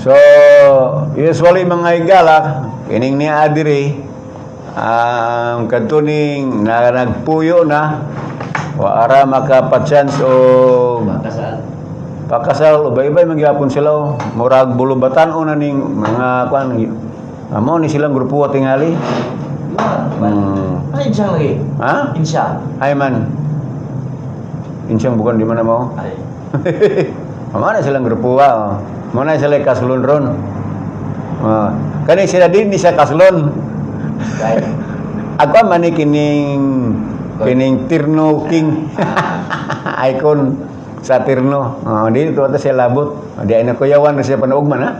So, usually mga higala, kining ni adiri, ang kantuning na nagpuyo na, waara makapatsans o pakasal, ubay-ubay magyapon sila, murag bulubatan o na ning mga kwan, amo ni silang grupo tingali. Ay, insya lagi. Ha? Insya. Ay man. Insyang bukan di mana mau. Ay. Mana silang grupo oh. Mana sila kaslon ron. Kani sila din ni sa kaslon. Kaya. Ako man ni kining Tirno King. Icon sa Tirno. Di ito ata siya labot. Di ay na kuyawan na siya panaugman ha.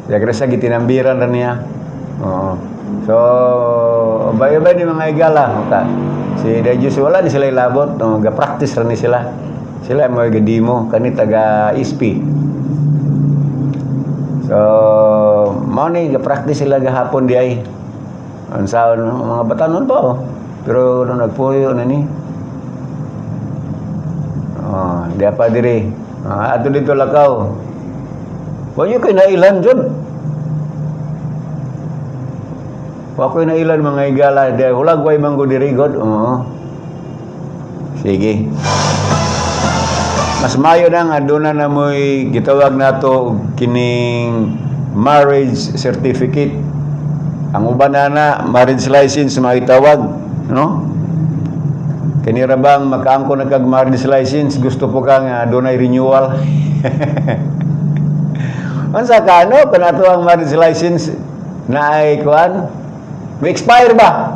Ya kira sa gitinambiran ran niya. So bay-bay ni mga igala maka si Dayjus wala ni sila labot ga-practice ran ni sila. Sila mo gadimo kani taga ISP. So mao ni ga-practice sila gahapon di ay. Unsaon mga batanon pa oh. Pero nung nagpuyo na ni. Di apa diri. Ato dito lakaw. Wa kay nailan jud. Wa koy nailan mga igala, di hulag way manggo diri god. Sige. Mas mayo na nga doon na mo'y gitawag nato kining marriage certificate. Ang uban na marriage license maitawag, no? Kanira bang makaangko na kag marriage license, gusto po kang doon ay renewal. Unsa ka no kanato ang marriage license na ay kuan? May expire ba?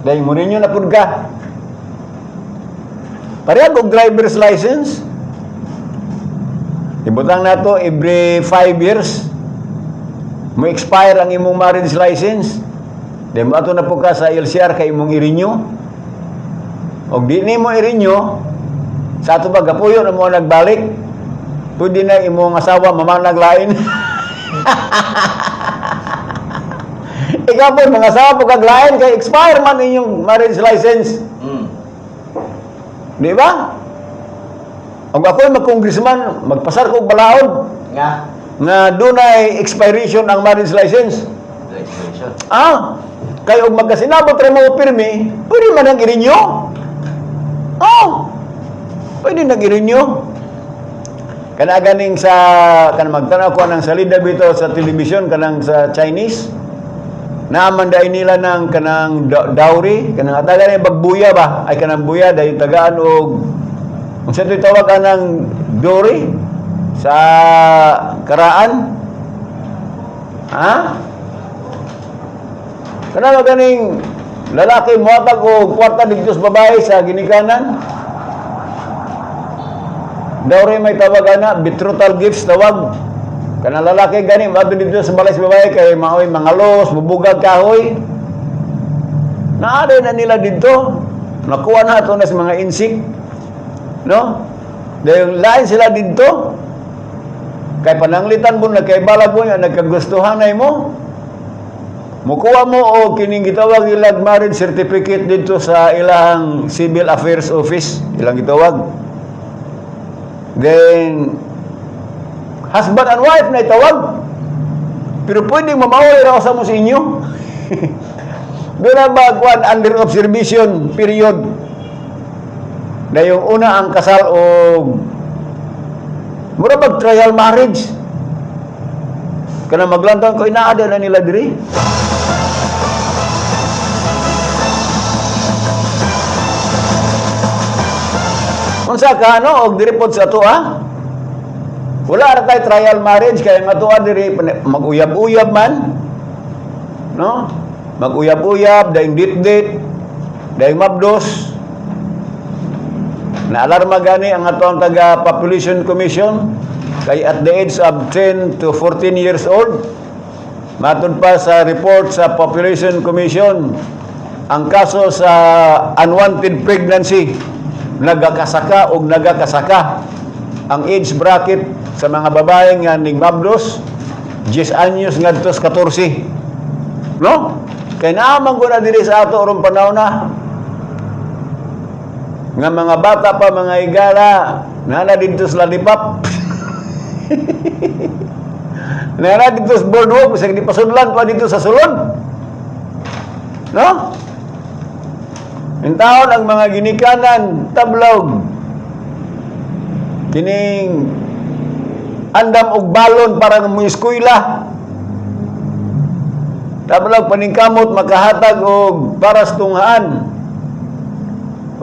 Dahil mo ninyo na pud ka. Parehag og driver's license. Ibutang na to every 5 years. Mo expire ang imong marriage license. Dahil mo ato na po ka sa LCR kay imong i-renew. Og di ni mo i-renew, sa ato ba gapuyo na mo nagbalik, pwede na imong asawa mamanag lain. Ikaw po, mga asawa po kaglain, kay expire man inyong marriage license. Di ba? Ang ako'y mag-congressman, magpasar ko balaod. Nga doon ay expiration ang marriage license. Kaya og magkasinabot rin mo pirmi, pwede man ang i-renew. Pwede nang i-renew. Kana ganing sa, kana magtanaw ko ng salida bito sa television, kanang sa Chinese, naamanday nila ng kanang dowry, kanang atagan ay bagbuya ba? Ay kanang buya, dahil tagaan o, kung saan ito tawag ka ng dowry sa karaan? Kanang ganing lalaki muatag o kwarta dito sa babae sa ginikanan. Dowry may tawag na, betrothal gifts tawag. Kanang lalaki gani maadto dito sa balay sa babae kay maoy mangalos, bubugag kahoy. Naade na nila dito. Nakuha na ito na sa mga insik. No? Dahil lain sila dito. Kay pananglitan mo, nagkaibalag mo yan, nagkagustuhan na mo. Mukuha mo o kining gitawag ilag marriage certificate dito sa ilang civil affairs office. Ilang gitawag. Then, husband and wife na itawag. Pero pwedeng mamaway raw sa mo sa inyo. Doon na ba under observation period na yung una ang kasal o mura bag trial marriage. Kana maglantang ko inaada na nila diri. Unsa ka no og diri pod sa ato wala na tayo trial marriage kaya nga tuwa diri mag-uyab-uyab man. No? Mag-uyab-uyab daing date daing mabdos. Naalarma gani ang atong taga Population Commission kay at the age of 10 to 14 years old matud pa sa report sa Population Commission ang kaso sa unwanted pregnancy nagakasaka o nagakasaka ang age bracket sa mga babae nga nigmabdos 10 anyos ngadto sa 14. No? Kay naamang ko na diri sa ato orong panahon na nga mga bata pa mga igala nana dito sa lalipap. Nara dito sa boardwalk, bisag di pasudlan pa dito sa sulod. No? Yung taon ang mga ginikanan, tablog, kining andam og balon para mo eskwela. Tablog paningkamot makahatag og paras tunghaan.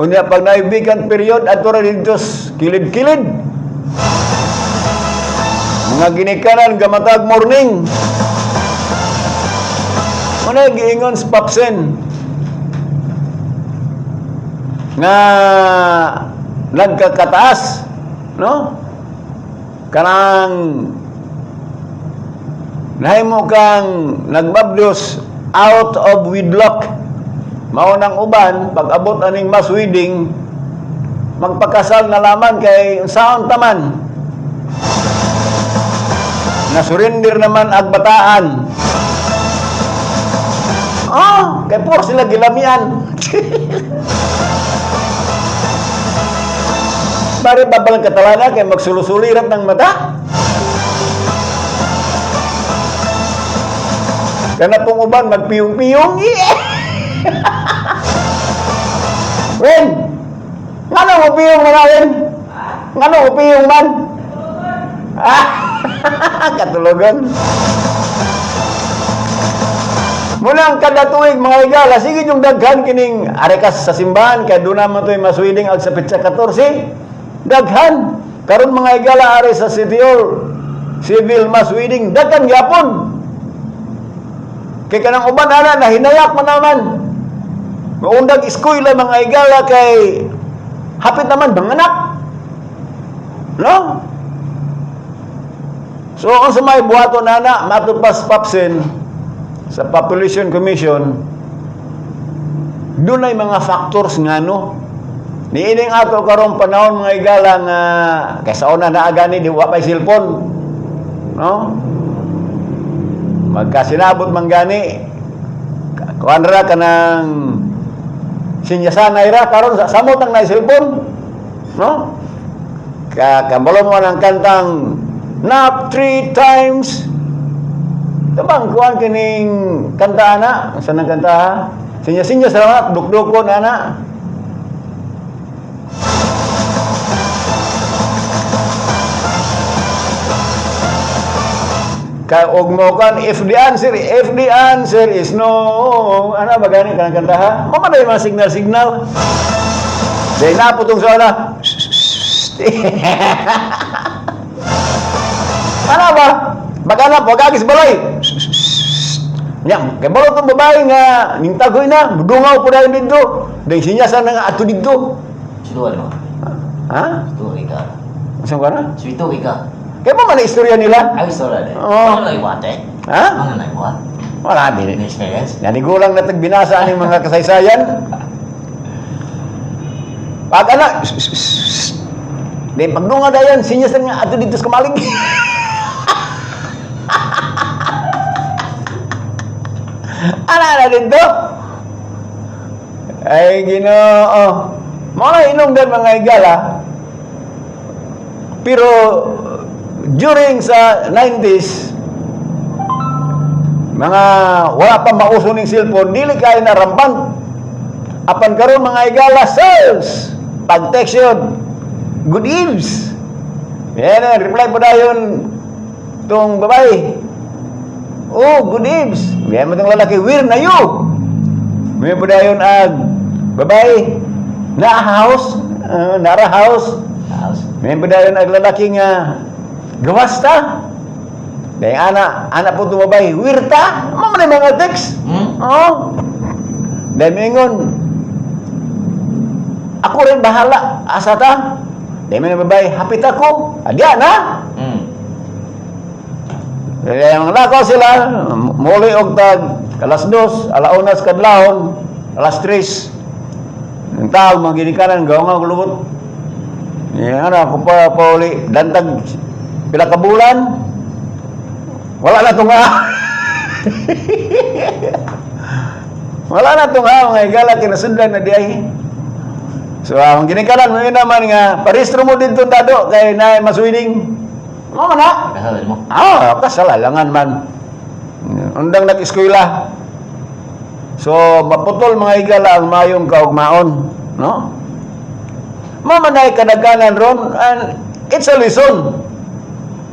Unya pag naibigan period adto ra dito kilid-kilid. Mga ginikanan gamatag morning. Ano giingon sa Papsen nga nagkakataas, no? Kanang nahimo kang nagbabdos out of wedlock. Mao nang uban pag abot aning mass wedding magpakasal na laman kay unsaon taman. Nasurrender naman ag bataan. Kay por sila gilamian. Pare babal katalana kay magsulsulirat ng mata. Kana pong uban magpiyong-piyong. Wen, ngano mo piyong manawin? Ngano mo piyong man? Katulogan. Muna ang kada tuig mga igala, sige yung daghan kining arekas sa simbahan, kaya doon naman ito'y maswiding ag sa Petsa 14. Daghan. Karon mga igala are sa City Hall, civil maswiding, daghan gyapon. Kaya kanang uban ana, nahinayak man naman. Maundag eskwela mga igala kay hapit naman banganak. No? So, ang sa may buhaton ana, matupas Papsen, sa Population Commission, doon ay mga factors nga no. Niining ato karong panahon mga igala nga kaysa una na agani di wa pay cellphone. No? Magkasinabot man gani. Kuan ra kanang sinyasanay ra karon sa samot ang na cellphone. No? Kabalo mo ng kantang nap 3 times. Tabang kuan kining kanta ana, saan ang kanta ha? Sinya-sinya sa mga dukdukon ana. Kay og mo kan if the answer is no, ana ba gani kanang kanta ha? Mama na yung mga signal. Dahil naputong sa ana. Ano ba? Bagana po gagis balay. Nya, kay balo tong babae nga ning tagoy na, budungaw po dayon didto. Dahil sinyasan na nga ato didto. Suduan mo. Ha? Suduan ka. Saan ka na? Suito ka. Kaya pa man istorya nila? Ay, istorya din. Oo. Ano na iwate? Ha? Ano na iwate? Wala din. Experience? Nanigulang na tagbinasa aning mga kasaysayan. Pag ana, dahil pagdunga dayon, sinyasan nga ato didto sa kamalig. Ana dito. Ay Ginoo. Mga inom din mga igala. Pero during sa 90s, mga wala pa mauso ning cellphone, dili kay narampan. Apan karon mga igala sales, pag-text yun, good eves. Yan, reply po dayon tong babae. Oh, good eves. Yan mo itong lalaki, where na you? May po dayon ag babae, na-house, nara-house. May po dayon ag lalaki nga, gawas ta. Dahil anak po itong babae, where ta? Mamanay mga text. Oh. Dahil mingon, ako rin bahala, asa ta? Dahil may babae, hapit ako, adya na. Kaya mga lakaw sila, muli og tag, alas 2, alaunas kadlahon, alas 3. Ang tao, mga ginikanan, gawang nga kulubot. Yan, ako pa uli, dantag, pila ka bulan, wala na ito nga. Wala na ito nga, mga igala, kinasundlan na diay. So, ang ginikanan mo yun naman nga, paristro mo dito dado, kay na maswining. Mao na. Kasalan mo. Kasalalangan man. Undang nag-eskwela. So, maputol mga higala ang mayong kaugmaon, no? Mamanay kadaganan ron, and it's a lesson.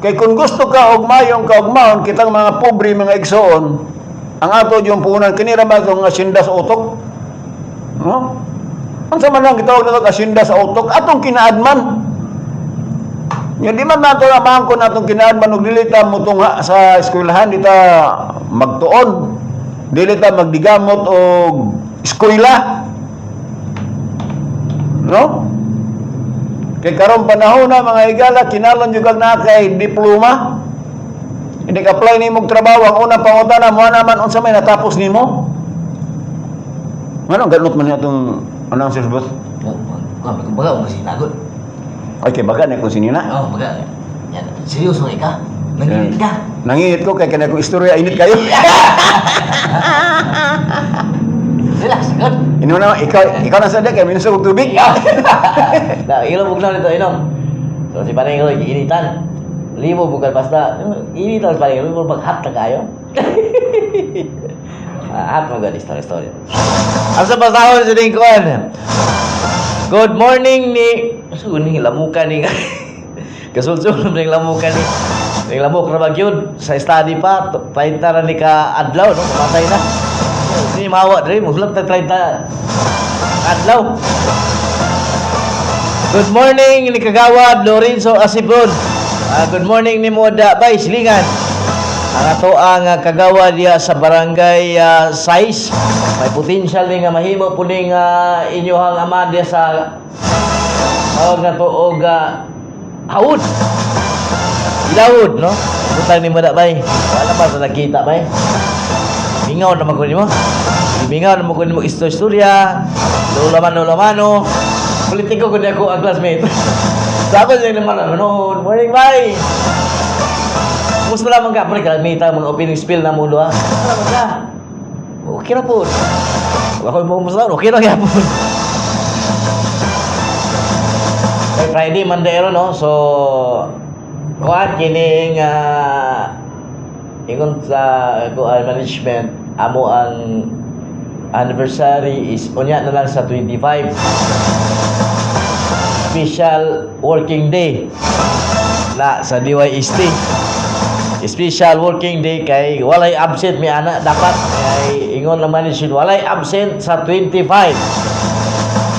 Kay kung gusto ka og mayong kaugmaon, kitang mga pobre, mga igsoon, ang ato yung punan, kinira ba itong asinda sa utok? No? Ang sama lang kitawag na itong asinda sa utok, atong kinaadman. Yung di man nato na mangkon atong kinaadman, ug dili ta mutungha sa eskwelahan, di ta magtuon, dili ta magdigamot o eskwela. No? Kay karong panahon na mga higala, kinalon jud kag na kay diploma. Hindi ka apply nimo og trabaho, ang unang pangutana mo naman unsa may natapos nimo? Ngano ganot man atong anong sirbot? Baga mo kasi nagot. Ay kay baga na kung sinina. Baga. Yan. Seryoso ka? Nangingit ka? Nangingit ko kay kanay ko istorya init kayo. Relax, God. Ino na ikaw na sadya kay minusog og tubig. Ilom bugnaw nito, inom. So si Panay ko, initan. Limo bukan basta. Initan si Panay ko, mag-hat na kayo. Hat mo gani story. Ang sa pasahon sa lingkuan. Good morning ni... Suning lamukan ni... Kasulsul ng lamukan ni... Yung lamok na bagyod. Sa study pa. 30 na ni ka adlaw, no? Kumatay na. Hindi mawa rin. Musulap na 30 adlaw. Good morning ni Kagawad Lorenzo Asibron. Good morning ni Moda Bay Silingan. Ang ato ang kagawad diya sa barangay Sais. May potential ni nga mahimo po ni inyohang ama diya sa tawag na to og haud. Ilawod, no? Butang ni Moda Bay. Wala pa sa nakita bay. Bingaw na magkunin mo. Bingaw na magkunin mo istorya. Lulaman-lulamano. Politiko ko ako ang classmate. Sabi niya naman, morning, bye! Kumusta naman ka? Pre, kalamita, mga opening spill na mundo, ha? Ano naman ka? Okay na po. Ako yung kumusta, okay na kaya po. Friday, Monday, no? So, kuhaan kining, ingon sa kuhaan management, amo ang anniversary is, unya na lang sa 25. Special working day na sa DYST. Special working day kay walay absent mi ana dapat kay ingon naman ni walay absent sa 25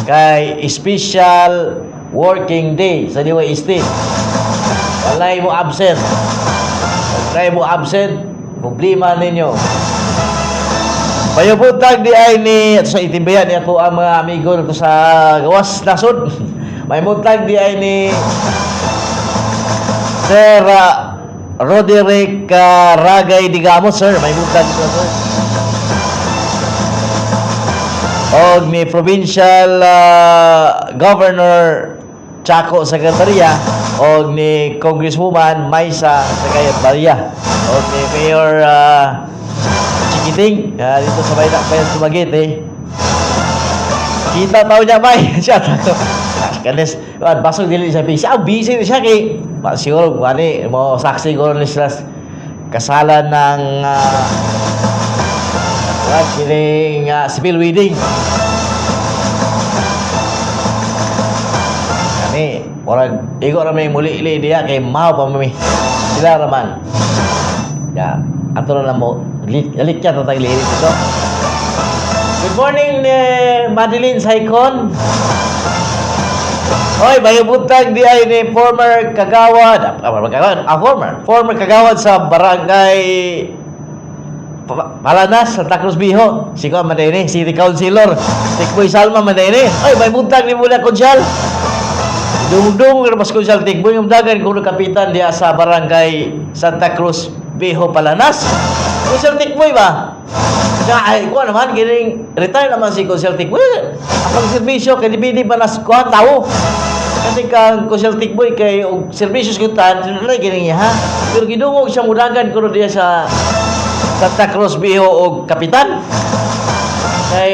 kay special working day sa DYST. Walay mo absent. Walay mo absent, problema ninyo. Payubutag di ay ni sa itimbayan ni ato ang mga amigo nito sa gawas nasod. May mutag di ay ni Sir Roderick Ragay Digamos, sir. May mutag ito, sir. O ni Provincial Governor Chaco Secretaria o ni Congresswoman Maisa Secretaria o ni Mayor Chikiting dito sa Baydak Bayan Dumaguete. Kita tao niya, May. Siya tato. Kanis, basog dili siya busy siya kay siguro gani mo saksi ko ni sila kasalan ng kining civil wedding. Kani, orang igo ra may muli-ili diya kay mao pa mi. Sila raman. Ya, ato na mo lit ka tatag lilit ito. Good morning, Madeline Saicon. Hoy, bayubutag di ay ni former kagawad, former kagawad sa barangay Palanas, Santa Cruz Biho. Si Kuan Madeni, City Councilor. Tikboy Salma Madeni. Hoy, bayubutag ni mula konsyal. Dumugdumog na mas konsyal Tikboy yung dagan kung kapitan diya sa barangay Santa Cruz Biho Palanas. Konsyal Tikboy ba? Ay, kuha naman, gining retire naman si Konsyal Tikboy. Ang serbisyo, kay dipindi pa nas kuha tao. Kasi kang Konsyal Tikboy, kay serbisyo sikutan, sinulay gining niya, ha? Pero gidungog siya mudagan kuno diya sa Santa Cruz Biho o Kapitan. Kay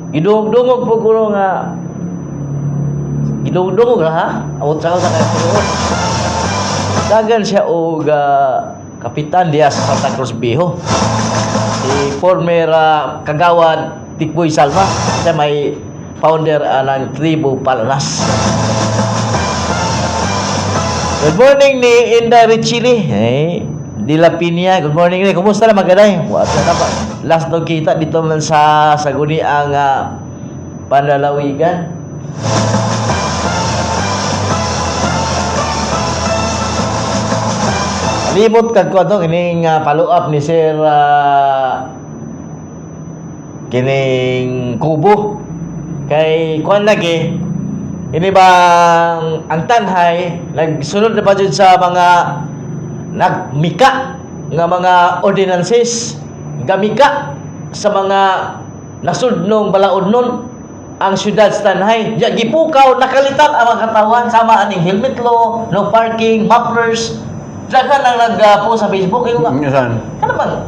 gidungog po kuno nga, gidungog ha? Awot sa kaya kuno. Dagan siya og kapitan diya sa Santa Cruz Viejo. Si former kagawad Tikboy Salma, siya may founder ng Tribu Palanas. Good morning ni Inda Richili. De La Piña. Good morning ni. Kumusta na magaday? Wala na pa. Last dog kita dito man sa Saguni ang Pandalawigan. Limot kag ko to kining follow up ni Sir kining Kubo kay kuan lagi ini bang ang tanhay nagsunod na pa jud sa mga nagmika nga mga ordinances gamika sa mga nasudnong balaod nun ang syudad sa tanhay ya gipukaw nakalitan ang mga katawan sama aning helmet law no parking mufflers. Dagan ang nag-post sa Facebook kayo nga. Saan? Ano ba?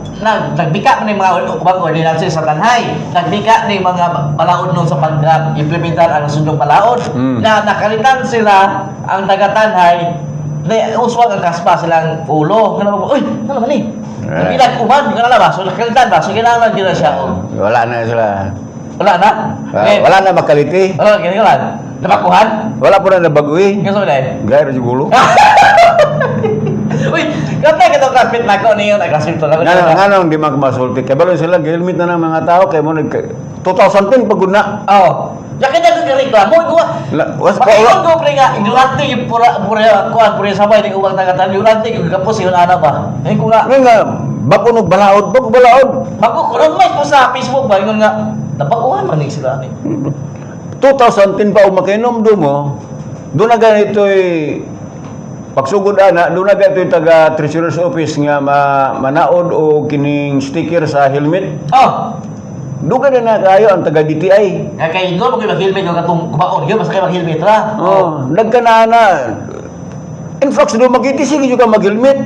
Nagbika ng mga ubang ordinances sa tanhay. Nagbika ng mga balaod nun sa pag-implementar ang sundong balaod. Na nakalitan sila ang taga-tanhay na uswag ang kaspa silang ulo. Ano ba? Uy! Ano ba ni? Nagbilag uman. Ano na ba? So nakalitan ba? So kailangan gina siya. Wala na sila. Wala na? Wala na makaliti. Wala, kailangan. Nabakuhan? Wala po na nabagui. Nga sa dahil? Gaya rin gulo. Uy, kata kita kapit na ko niyo nagkasip to na. Nga hindi magmasulti. Kaya balon sila, helmet na ng mga tao. Kaya mo 2010 pagod na. Oh. Ya kita ke reklamo ko. Was Pakai ko pre nga ignorante yung pura kuan pura sabay ni ubang tagatan ignorante yung kapos yung ana ba. Ay ko nga. Nga, bakunog balaod. Bago ko may po sa Facebook ba ingon nga napakuhan man ni sila ni. 2010 pa umakinom do mo. Doon na ganito pagsugod ana, doon na ganito yung taga Treasurer's Office nga manaod o kining sticker sa helmet. Oh. Doon ka na kayo ang taga DTI. Nga kay doon mo kay mag-helmet yung katong kubaon gyud basta kay mag-helmet ra. Oh, nagkanana. Influx do magiti sige juga mag-helmet.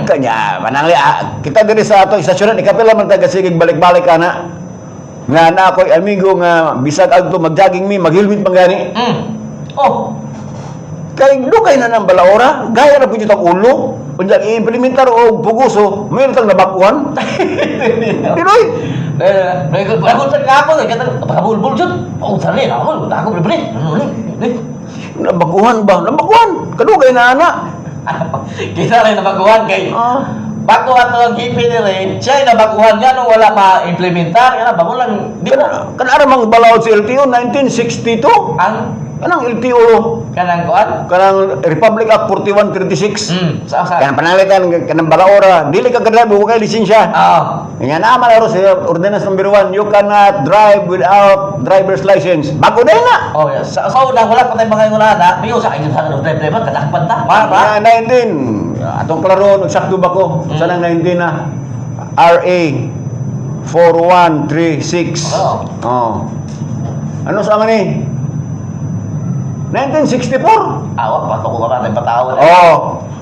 Kanya manangli kita diri sa ato istasyon ni kapila man taga sige balik-balik ana. Nga na ako'y amigo nga bisag agto mag-jogging mi mag-helmet man gani. Oh. Kay lukay na ng balaora, gaya na po yung ulo. Kung i-implementar o puguso, mayroon tang nabakuan. Tiroy! Ako sa kapon, kaya pagkabulbul dyan. Oh, sali, ako balik. Nabakuan ba? Nabakuan! Kadugay na anak. Kita rin nabakuhan kay bago ato ang kipi ni Ray, siya ay nabakuhan nga nung wala ma-implementar. Kaya bago lang, di mo. Kanang balaod sa LTO, 1962. Kanang LTO. Kanang kuan? Kanang Republic Act 4136. Sa Kanang panalitan, kanang balaora. Dili ka kadrive, huwag kayo lisensya. Nga naman laro sa ordinance number 1, you cannot drive without driver's license. Bago na na. Oh, yes. Sa unang wala pa tayong mga yung na, may usa kayo sa drive, kadakpan na. Nga 19, atong klaro, nagsakto ba ko? Sa nang 19 na, RA 4136. Oh. Ano sa amin eh? 1964. Awak, pato ko ka natin patawad.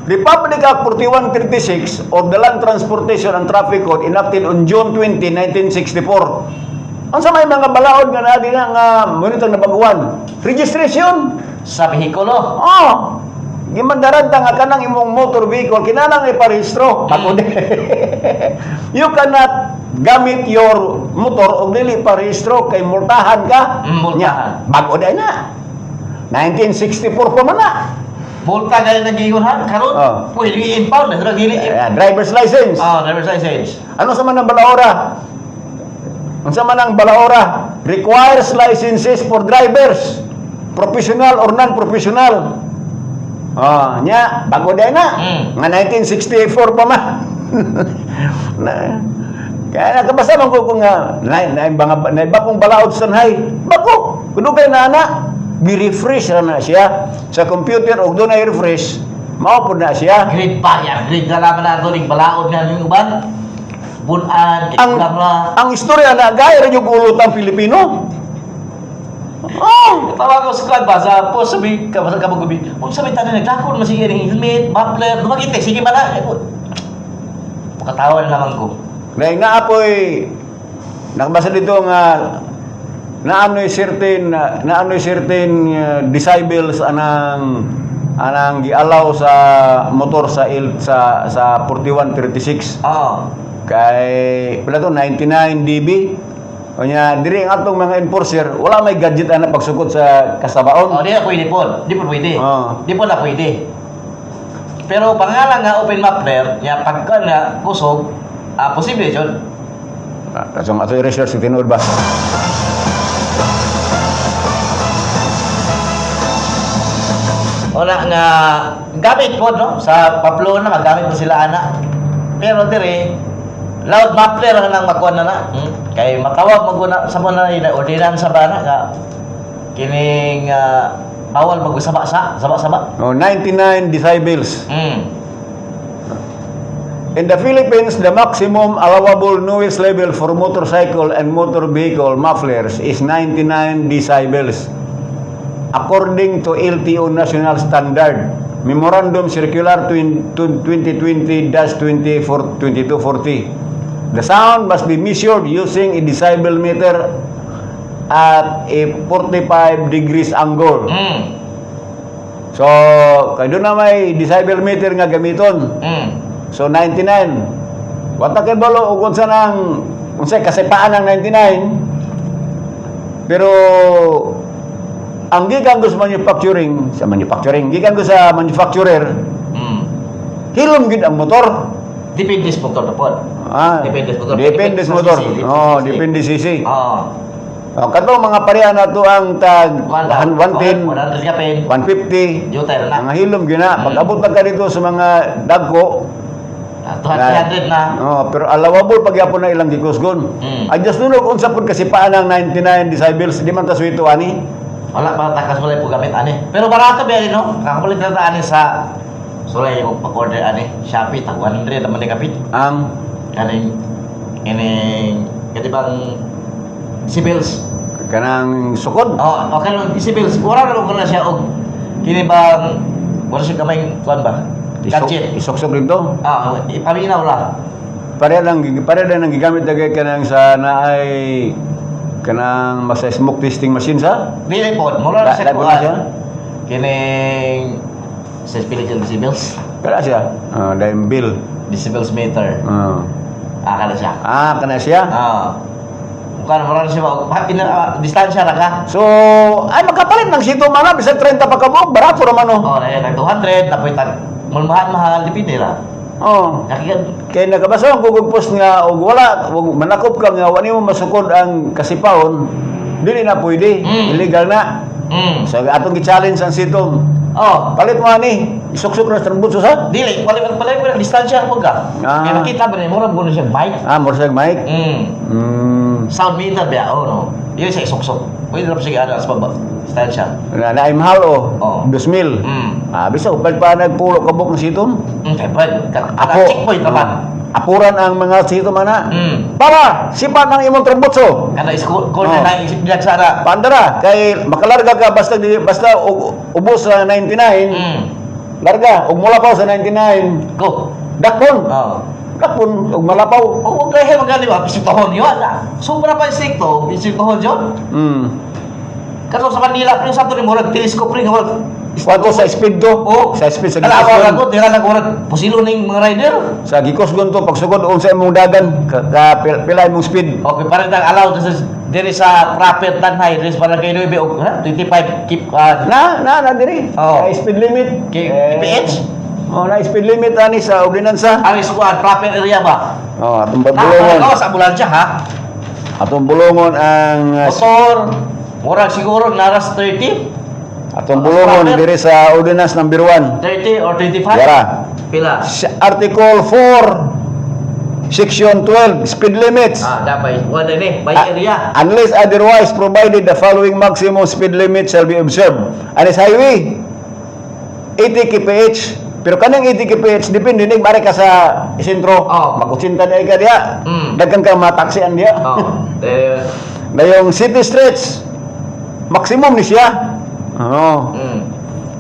Republic Act 4136 of the Land Transportation and Traffic Code enacted on June 20, 1964. Ang sa may mga balaod nga na din nga monitong nabaguan. Registration. Sa behikulo. Gimandaran ta nga kanang imong motor vehicle kinahanglan iparehistro. You cannot gamit your motor og dili parehistro kay multahan ka. Multahan. Bago na na. 1964 pa man na. Multa kaya nag-iigunhan karon. Pwede i-impound na dili. Driver's license. Driver's license. Ano sa man ang balaora? Ang sa man ang balaora requires licenses for drivers, professional or non-professional. Nya bago din na. Nga 1964 pa man. Kaya nakabasa man ko nga na kong balaod sa hay. Bago, kuno kay nana, gi-refresh na siya sa computer og doon ay refresh. Mao pud na siya. Grade pa ya, grade na naman nato ning balaod nga ning uban. Bunan, ang istorya na gaya rin yung ulutang Pilipino. Tawag ko sa club ba sa post sabi ka sa kabugubi. Kung sabi tanan nagtakon masige ning helmet, muffler, dumagite sige man na. Pakatawa na naman ko. Dahil nga apoy nakabasa dito nga na ano'y certain disables anang anang gialaw sa motor sa 4136 Oo. kay pila to 99 dB. Kanya diri ang atong mga enforcer wala may gadget ana pagsugod sa kasabaon. Oh, di na pwede po. Di po pwede. Oo. Di po na pwede. Pero pangalan nga open muffler, ya pagka na kusog, posible yun. Kasong ato research sa tinuod ba? Wala nga gamit po no sa Pamplona magamit mo sila ana. Pero dire loud muffler ang nang makuha na. Kay matawag maguna sa mo na ordinansa ba na nga kining bawal magsaba saba. Oh, 99 decibels. Mm. In the Philippines, the maximum allowable noise level for motorcycle and motor vehicle mufflers is 99 decibels. According to LTO National Standard, Memorandum Circular 2020-2240, the sound must be measured using a decibel meter at a 45 degrees angle. So, kayo na may decibel meter nga gamiton. So 99. Wata kay balo ug unsa nang unsay kasipaan ng 99. Pero ang gikan ko sa manufacturing, gikan ko sa manufacturer, hilom gid ang motor. Depende sa motor po. Depende sa motor. Depende sa motor. Oh, depende sisi. Oo. Kato mga pareha na to ang tag 110, 100 ka pen. 150. Jutay na. Ang hilom gina. Pag abot na ka dito sa mga dagko, 200 na. pero allowable pagyapon na ilang gikusgon. Adjust nunog unsa pud kasi paan ang 99 decibels di man ta suwito ani. Wala pa takas wala po gamit ani. Pero barato ba yan no? Kakapalit na ani sa sulay ko pa-order ani. Shopee tag 100 naman ni kapit. Ang Kaning katibang decibels. kanang sukod. Okay lang decibels. Wala na ko na siya og kini bang wala siya kamay kuan ba? Gadget. Isok-sok dito. Ipaminaw la. Pareha lang gigamit dagay kanang sa naay kanang masa smoke testing machine sa. Dili po, mura na siya Dagko na siya? kuan. Kining sa spiritual decibels. Kala siya. Dahil bill. Decibels meter. Kana siya. Kana siya. Bukan mura na siya distansya na ka. So, ay magkapalit ng sito mana bisan 30 pa ka buok, barato ra man Oh, na 200 napoy tag mahal dipindi ra. Nakikan Kay nakabasa ang Google Post nga og wala og manakop ka nga wani mo masukod ang kasipahon, dili na pwede. Illegal na. So atong gi-challenge ang sitong. Palit mo ani, isok-sok na sa butso sa. Dili, palit distansya mo ka. Kaya nakita ba ni mura mo siya bike. More sa mic. Sound meter ba no. Yun siya isok-sok. Pwede na siya ana sa baba. Distansya. Na imahal 2,000. Bisa upad pa nagpulo ka buok ng sitom. Kaya pwede. Ako, Checkpoint naman. apuran ang mga sitom ana. Para sipat ng imong trambutso. Kada school na na isip niya sana. Pandara kay makalarga ka basta ubos sa 99. Larga ug mulapaw sa 99. Go. Dakpon. Dakpon ug malapaw. Huwag kayo magani ba? Pisitohon yun. Sobra pa isikto. Pisitohon yun. Kaso sa Manila, yung sabi rin mo, telescope rin. Wato sa speed do. Sa speed sa Kala Gikosgon. ako, tira lang ko pusilo ng mga rider. Sa Gikosgon to pagsugod unsa imong dagan pila imong speed. Okay, parang nang allow diri sa proper tanhay, diri sa barangay 9 o 25 keep Na diri. Kay speed limit. PH. Na speed limit ani sa ordinansa. Ang squad, proper area ba? Atong bulungon. Ako sa ambulansya ha. Atong bulungon ang Motor, murag siguro naras 30. atong bulungon diri sa ordinance number 1. 30 or 25? Yara. Pila? Article 4 Section 12 speed limits. Dapat. Wala ni, by area. Unless otherwise provided, the following maximum speed limit shall be observed. Anis highway 80 kph. Pero kanang 80 kph depende ning mare ka sa sentro. Mag-80 na ka diya. Daghan ka mataksian diya. Na yung city streets maximum ni siya.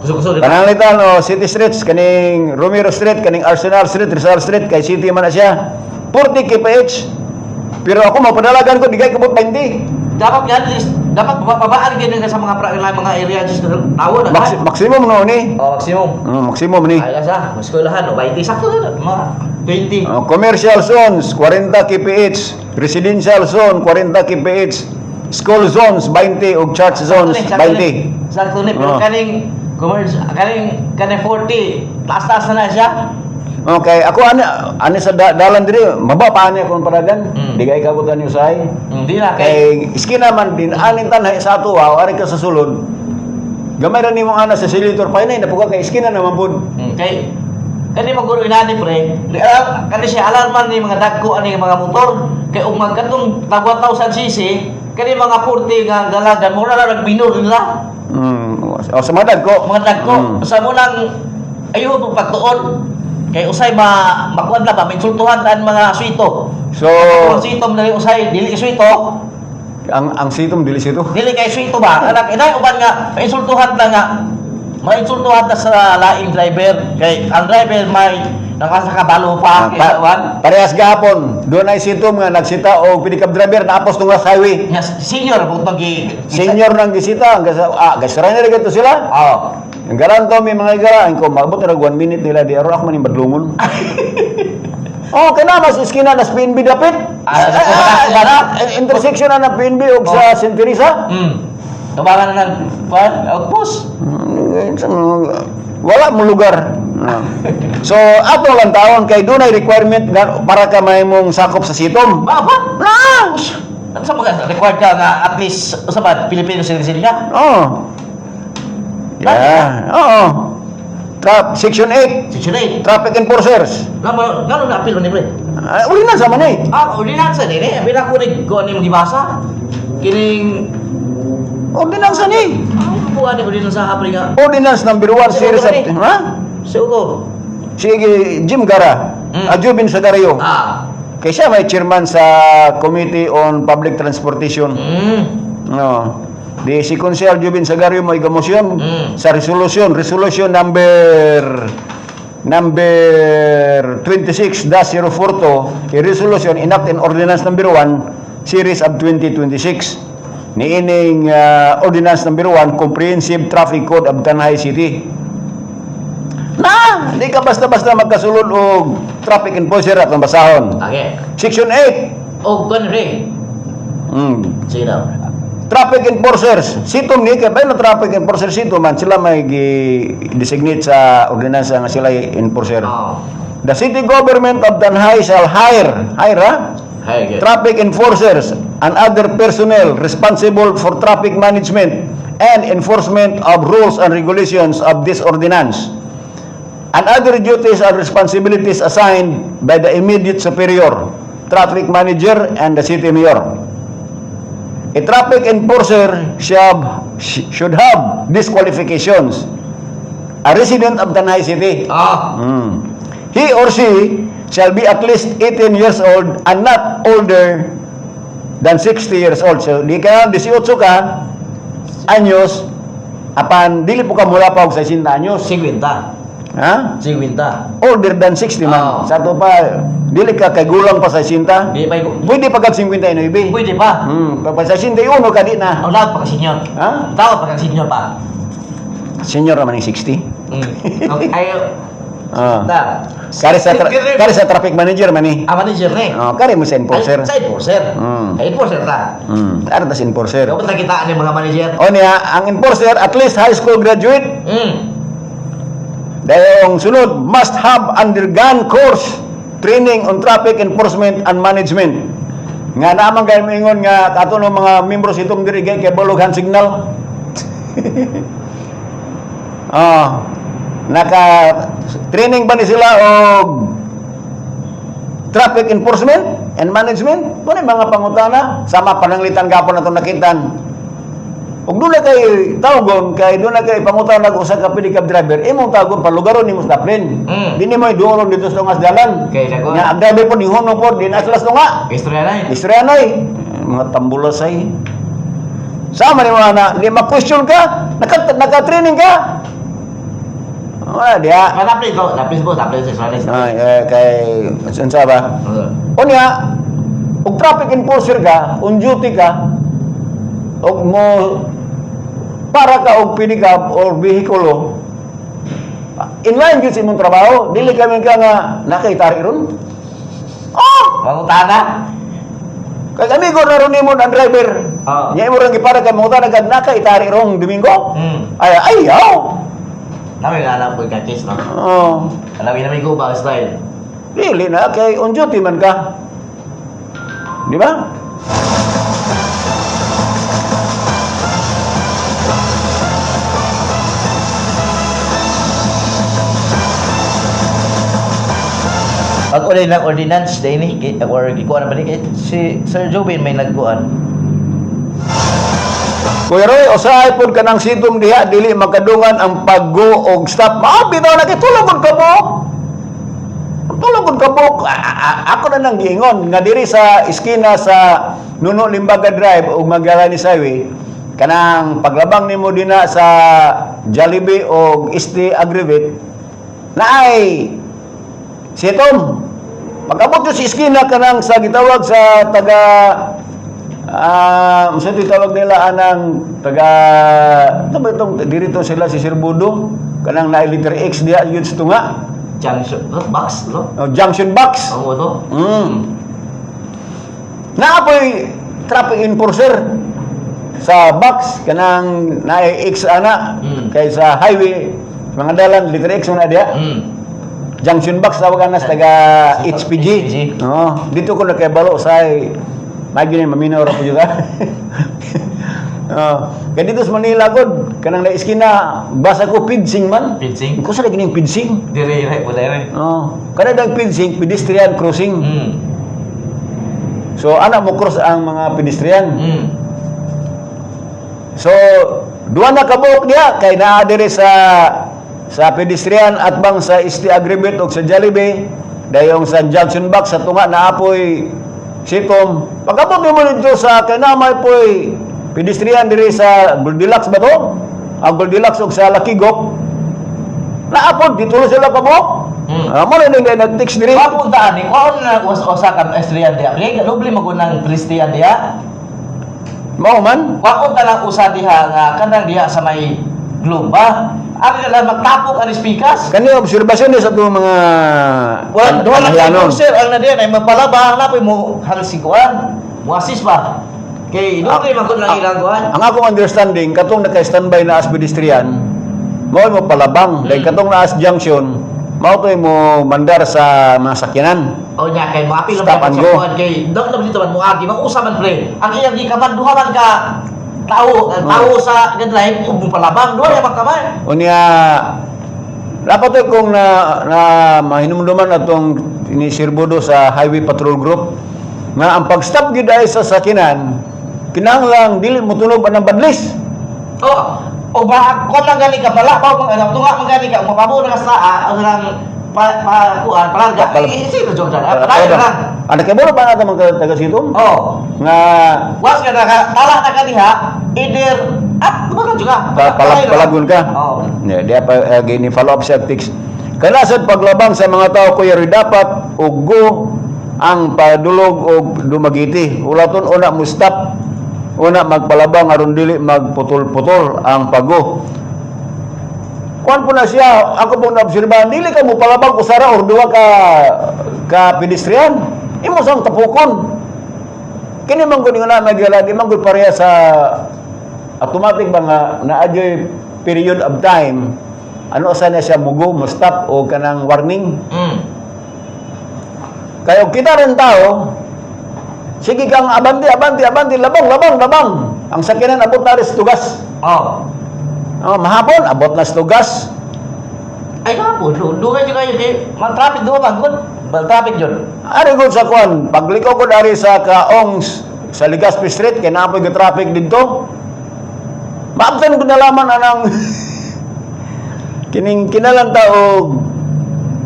Kusog-kusog. Pananglitan city streets kaning Romero Street, kaning Arsenal Street, Rizal Street kay city man na siya. 40 kph. Pero ako mapadalagan ko digay kabot 20. Dapat yan, dapat babaan ganyan sa mga area just tawo na. Maximum no ni. Oh, maximum. Maximum ni. Ay sa eskwelahan no, 20 sakto na mga 20. Commercial zones 40 kph, residential zone 40 kph, school zones 20 ug church zones 20. Sakto ni pero kaning commercial kaning 40 taas-taas na siya. Okay, ako ani sa dalan diri, maba pa ani akong paragan. Digay kabutan yung say. Hindi na Kay iskina man din anin tanay sa ato ari ka sa sulod. Gamay ra nimo ana sa silitor pa inay napuga kay iskina naman pud. Kay kani maguro inani pre. Kani siya alarman ni mga dagko ani mga motor. Kay ug magkatong 1,000 cc, kani mga 40 nga dalagan mo na nagbinor nila. O sa mga dagko. Mga dagko sa mo nang ayo mo pagtuon. Kay usay makuan na ba insultuhan tan mga swito. So Ang swito mo dili usay dili swito. ang sitom dili sito. Dili kay swito ba? Anak inay uban nga insultuhan na nga. Mainsultuhan na sa laing driver kay ang driver may nakasa kabalo pa kay wan. Parehas gahapon, doon ay sitom nga nagsita og pedicab driver na apos tunga sa highway. Nga senior pud magi Senior nang gisita, gasara na rin sila. Oh. Ang garanto may mga igara, ko maabot na 1 minute nila di aro ako man badlungon. Oh, kana mas iskina na PNB dapit. Intersection na PNB og sa St. Teresa. Tubangan na ng outpost. Wala mo lugar. So, ato lang taon kay dunay requirement para ka may mong sakop sa sitom. Ba? Ano sa mga required ka nga at least sa ba Pilipino citizen ka? Oh. Yeah. Oo. Section 8. Section 8. Traffic enforcers. Ngano na apil ni pre? Uli na sa man eh. Ordinansa din eh. Bila ko rin ko ano yung gibasa. Kining Ordinance ni. buwan ni ordinansa hapon nga. Ordinance number 1 series of... Ha? Siguro. Sige, Jim Gara. Jubin Sagario. Kaya siya may chairman sa Committee on Public Transportation. No. Di si Consel Jubin Sagario mo igamosyon sa resolution number 26-042, a resolution enacted in ordinance number 1 series of 2026. Niining ordinance number 1 comprehensive traffic code of Tanay City. Na, di ka basta-basta magkasulod og traffic enforcer at basahon. Okay. Section 8. O kan re. Sige daw. Traffic enforcers. Sitom ni kay na traffic enforcer sito man sila may designate sa ordinansa nga sila enforcer. The city government of Tanay shall hire traffic enforcers and other personnel responsible for traffic management and enforcement of rules and regulations of this ordinance, and other duties and responsibilities assigned by the immediate superior, traffic manager, and the city mayor. A traffic enforcer should have these qualifications. A resident of Tanay City. He or she shall be at least 18 years old and not older than 60 years old. So, di ka 18 ka anyos, apan dili po ka mula pa og 60 anyos. 50. Ha? 50. Older than 60 man. Sa to pa, dili ka kay gulang pa sa 60. Di pa Pwede pa kag 59. Pwede pa. Pag sa 61 ka di na. Ang lahat pa ka senior. Ha? Tawad pa ka senior pa. Senior naman yung 60. Okay, ayo. Na. Kari sa traffic manager man ni. Manager ni. Kari mo sa enforcer. Sa enforcer. Enforcer ta. Ano ta sa enforcer? Dapat nakitaan ni mga manager. O niya, ang enforcer at least high school graduate. Dahil ang sunod must have undergone course training on traffic enforcement and management. Nga naman kayo maingon nga ato ng mga membro itong dirigay kay Bulugan Signal. Naka-training ba ni sila og traffic enforcement and management? Kung mga pangutana, sama pananglitan gapon na itong nakitan. Ug doon na kay tawgon, kay doon na kay pangutana kung sa pedicab driver, imong tawgon, palugaron ni Mustaplin. Di ni mo idulong dito sa tungas dalan. Nga, ang driver po, di hunong po, di naslas tunga. Istorya na eh. Istorya na eh. Mga tambulasay. Sama ni mga na, di ma-question ka, naka-training ka. Wala dia. Tapos sa istorya. Kay, saan sa ba? O niya, kung traffic enforcer ka, on duty ka, og mo para ka og pedicab or vehikulo, inline gyud sa imong trabaho, dili kami ka nga nakaitari ron. Oh, Mangutana. kay amigo na ron nimo ang driver. Oo. Nya imo ra gipara ka mo agad nakaitari rong Domingo. Ay ayaw. Nami nga alam ko ka case, no? Oh, Alam namin ko ba style. dili na kay on duty man ka. Di ba? Ang ordinance day ni or gikuan ba ni si Sir Jobin may nagkuan. Kuya Roy, usahay pod ka ng sitom diha, dili makadungan ang paggo og stop. Maabi daw nakitulog pod ka mo. Tulog pod ka mo. Ako na nang giingon nga diri sa iskina sa Nuno Limbaga Drive ug Magdalena Highway, kanang paglabang nimo dina sa Jollibee og Este Agribit, naay sitom. Pag-abot yun sa iskina kanang sa gitawag sa taga sa tawag nila anang taga itong dirito sila si Sirbudo kanang na liter X diya yun sa tunga Junction box, no? junction box Ang mo to? naapoy traffic enforcer sa box kanang na X ana kay sa highway mga dalan liter X na diya junction box tawag na sa taga HPG. Dito ko nakibalo sa Magi na maminaw ra po juga. Kaya dito sa Manila god kanang na iskina basa ko pidsing man. Pidsing? Ko sa gining pidsing. Dire po dire. Kada dag pidsing pedestrian crossing. So ana mo cross ang mga pedestrian. So duha na kabuok diha kay naa dire sa pedestrian at bang sa Este Agribit o sa Jollibee dayong sa junction box sa tunga naapoy sitom. Pagkabot mo dito sa kanamay poy pedestrian diri sa Goldilocks ba to? Ang Goldilocks og sa Lakigok. Naapod dito sila kabok. Mo na ning nag-text diri. Papuntaan ni ko na usa ka pedestrian diha. Kaya doble magunang pedestrian diha. Mao man. Papunta lang usa diha nga kanang diha sa may globe ba? Ako na magtapok ang speakers. Kani obserbasyon sa itong mga Duha lang Ahianon. kayo, sir, ang nadiyan ay mapalabang na po mo halsikuan. Mo assist ba? Kay doble man kun lang ilang kuan. Ang akong understanding katong naka-standby na as pedestrian mao mo palabang dahil katong na as junction mao to mo mandar sa mga sakyanan. O nya kay mo apil Stop and go. kay dok na dito man mo agi mag-usa man pre. Ang iyang gikaman duha man ka tao sa guideline ug mo palabang duha ya magkamay. Unya dapat to kung na mahinumduman atong ni Sirbudo sa Highway Patrol Group nga ang pag-stop gyud ay sa sakinan kinahanglan dili mo tunog ang badlis. O ba ko lang gani ka pala pa pang alam tunga man gani ka mapabo na sa ang lang kuan palarga. Sino Jordan? Palaga lang. Ano kay mo ba nato mga taga sitom? Nga Was ka na tala na kaniha either kumakan juga. palagun ka. Yeah, dia pa gini follow up sa text. Kana sad paglabang sa mga tao kuya ri dapat ugo ang padulog og dumagiti. Ulaton una mo stop. Una magpalabang aron dili magputol-putol ang pago. Kuan po na siya, ako pong naobserbahan, dili ka mo palabang kusara or duwa ka pedestrian. Imo sang tapukon. Kini man gud nga nagyala, di man gud pareha sa automatic ba nga naadyoy period of time. Ano sa na siya mugo, mo stop o kanang warning. Kaya kita rin tao, sige kang abante, labang. Ang sakyanan abot na rin sa tugas. Mahapon, abot na sa tugas. Ay po, dugay juga yun kay mag-traffic duwa man gud. Mag-traffic yun. Ari gud sa kuan, paglikaw ko dari sa Kaong sa Legazpi Street kay naapoy ga traffic didto. Maabtan ko nalaman anang kining kinalan taog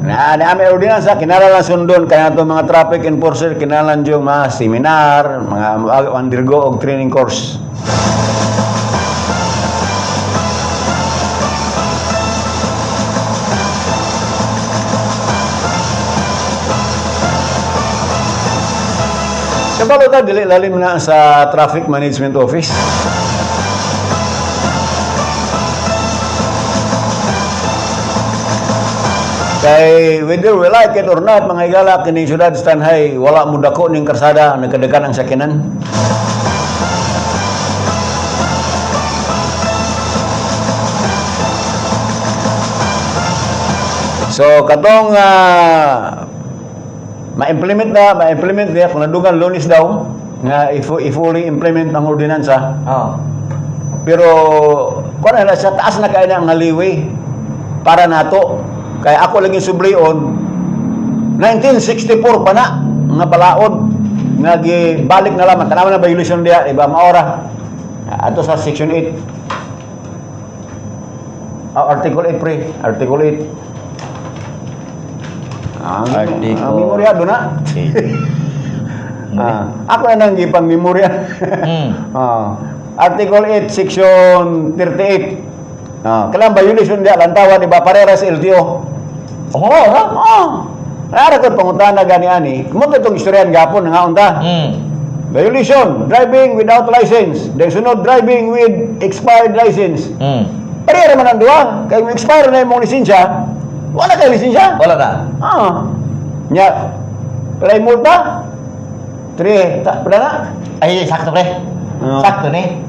na may ordinansa kinahanglan sundon kaya ato mga traffic enforcer kinahanglan yung mga seminar, mga undergo og training course. Sa balota, dili lalim na sa Traffic Management Office. Kay whether we like it or not, mga igala, kining syudad Stanhay, wala mo dako ning karsada, nagkadagan ang sakinan. So, katong ma-implement niya, kung nadugan Lunes daw, nga i-fully implement ang ordinansa. Oh. Pero, kung na sa taas na kaya na ang haliway para nato. Kaya ako lang yung sublion, 1964 pa na, nga palaod, nga balik na lamang, tanaman na violation diya, iba maora. Ato sa section 8. Article 8 pre, Article 8. Article. Ang memoryado na. Ako na nang ipang memorya. Article 8, Section 38. Kailangan violation diya, lantawan, iba parera sa LTO. Nara ko panguntahan na gani-ani. Kumunta itong istoryan gapon, nga unta. Violation, driving without license. Then sunod, driving with expired license. Parera man ang duwa. Kaya yung expire na yung lisensya, wala kayo lisensya. Wala na. Nya, palay multa. 3, pala na. Ay, sakto pre. Sakto ni.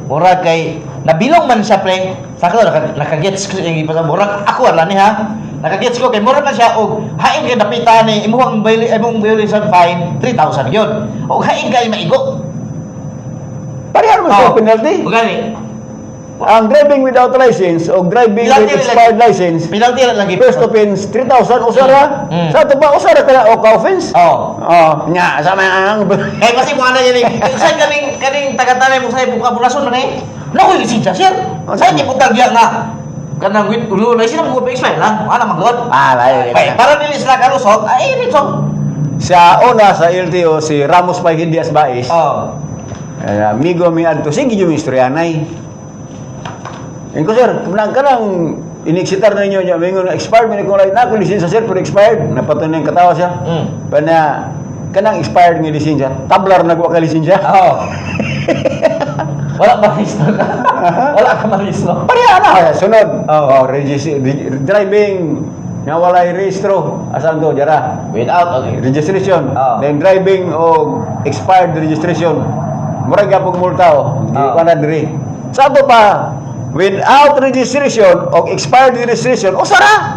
Mura kay nabilong man siya pre. Sakto nakagets ko yung ipasa mura. Ako ala ni ha. Nakagets ko kay mura na siya og hain kay dapitan ni imong violation fine 3,000 gyud. Og hain kay maigo. Parehar mo sa penalty. O gani. Ang driving without license o driving with expired license, penalty na lagi. first offense 3,000 usara. Sa ito ba usara ka o ka-offense? Nya sama ang Kay kasi mo ana yan sa kaning taga-tanay mo sa bukabulason man eh. Nakoy lisensya sir. Sa di putag ya nga. Kanang with ulo na sila mo expire lang. Ana magod. layo. Para nili sila kalusot, ay rito. Sa una sa LTO si Ramos Pahidias Bais. Amigo mi adto sige yung istoryanay. Ingko sir, kanang iniksitar na ninyo niya, mingon expired man ko right na ko lisensya sir pero expired. Napatunay ang katawa siya. Pana kanang expired nga lisensya, tablar na ko ka lisensya. Wala ba listo ka? Wala ka malisto. Pareha na sunod. Driving nga walay rehistro. Asan to jara? Without Registration. Then driving o expired registration. Murag gyapon multa di pa na diri. Sa ato pa without registration o expired registration, usara.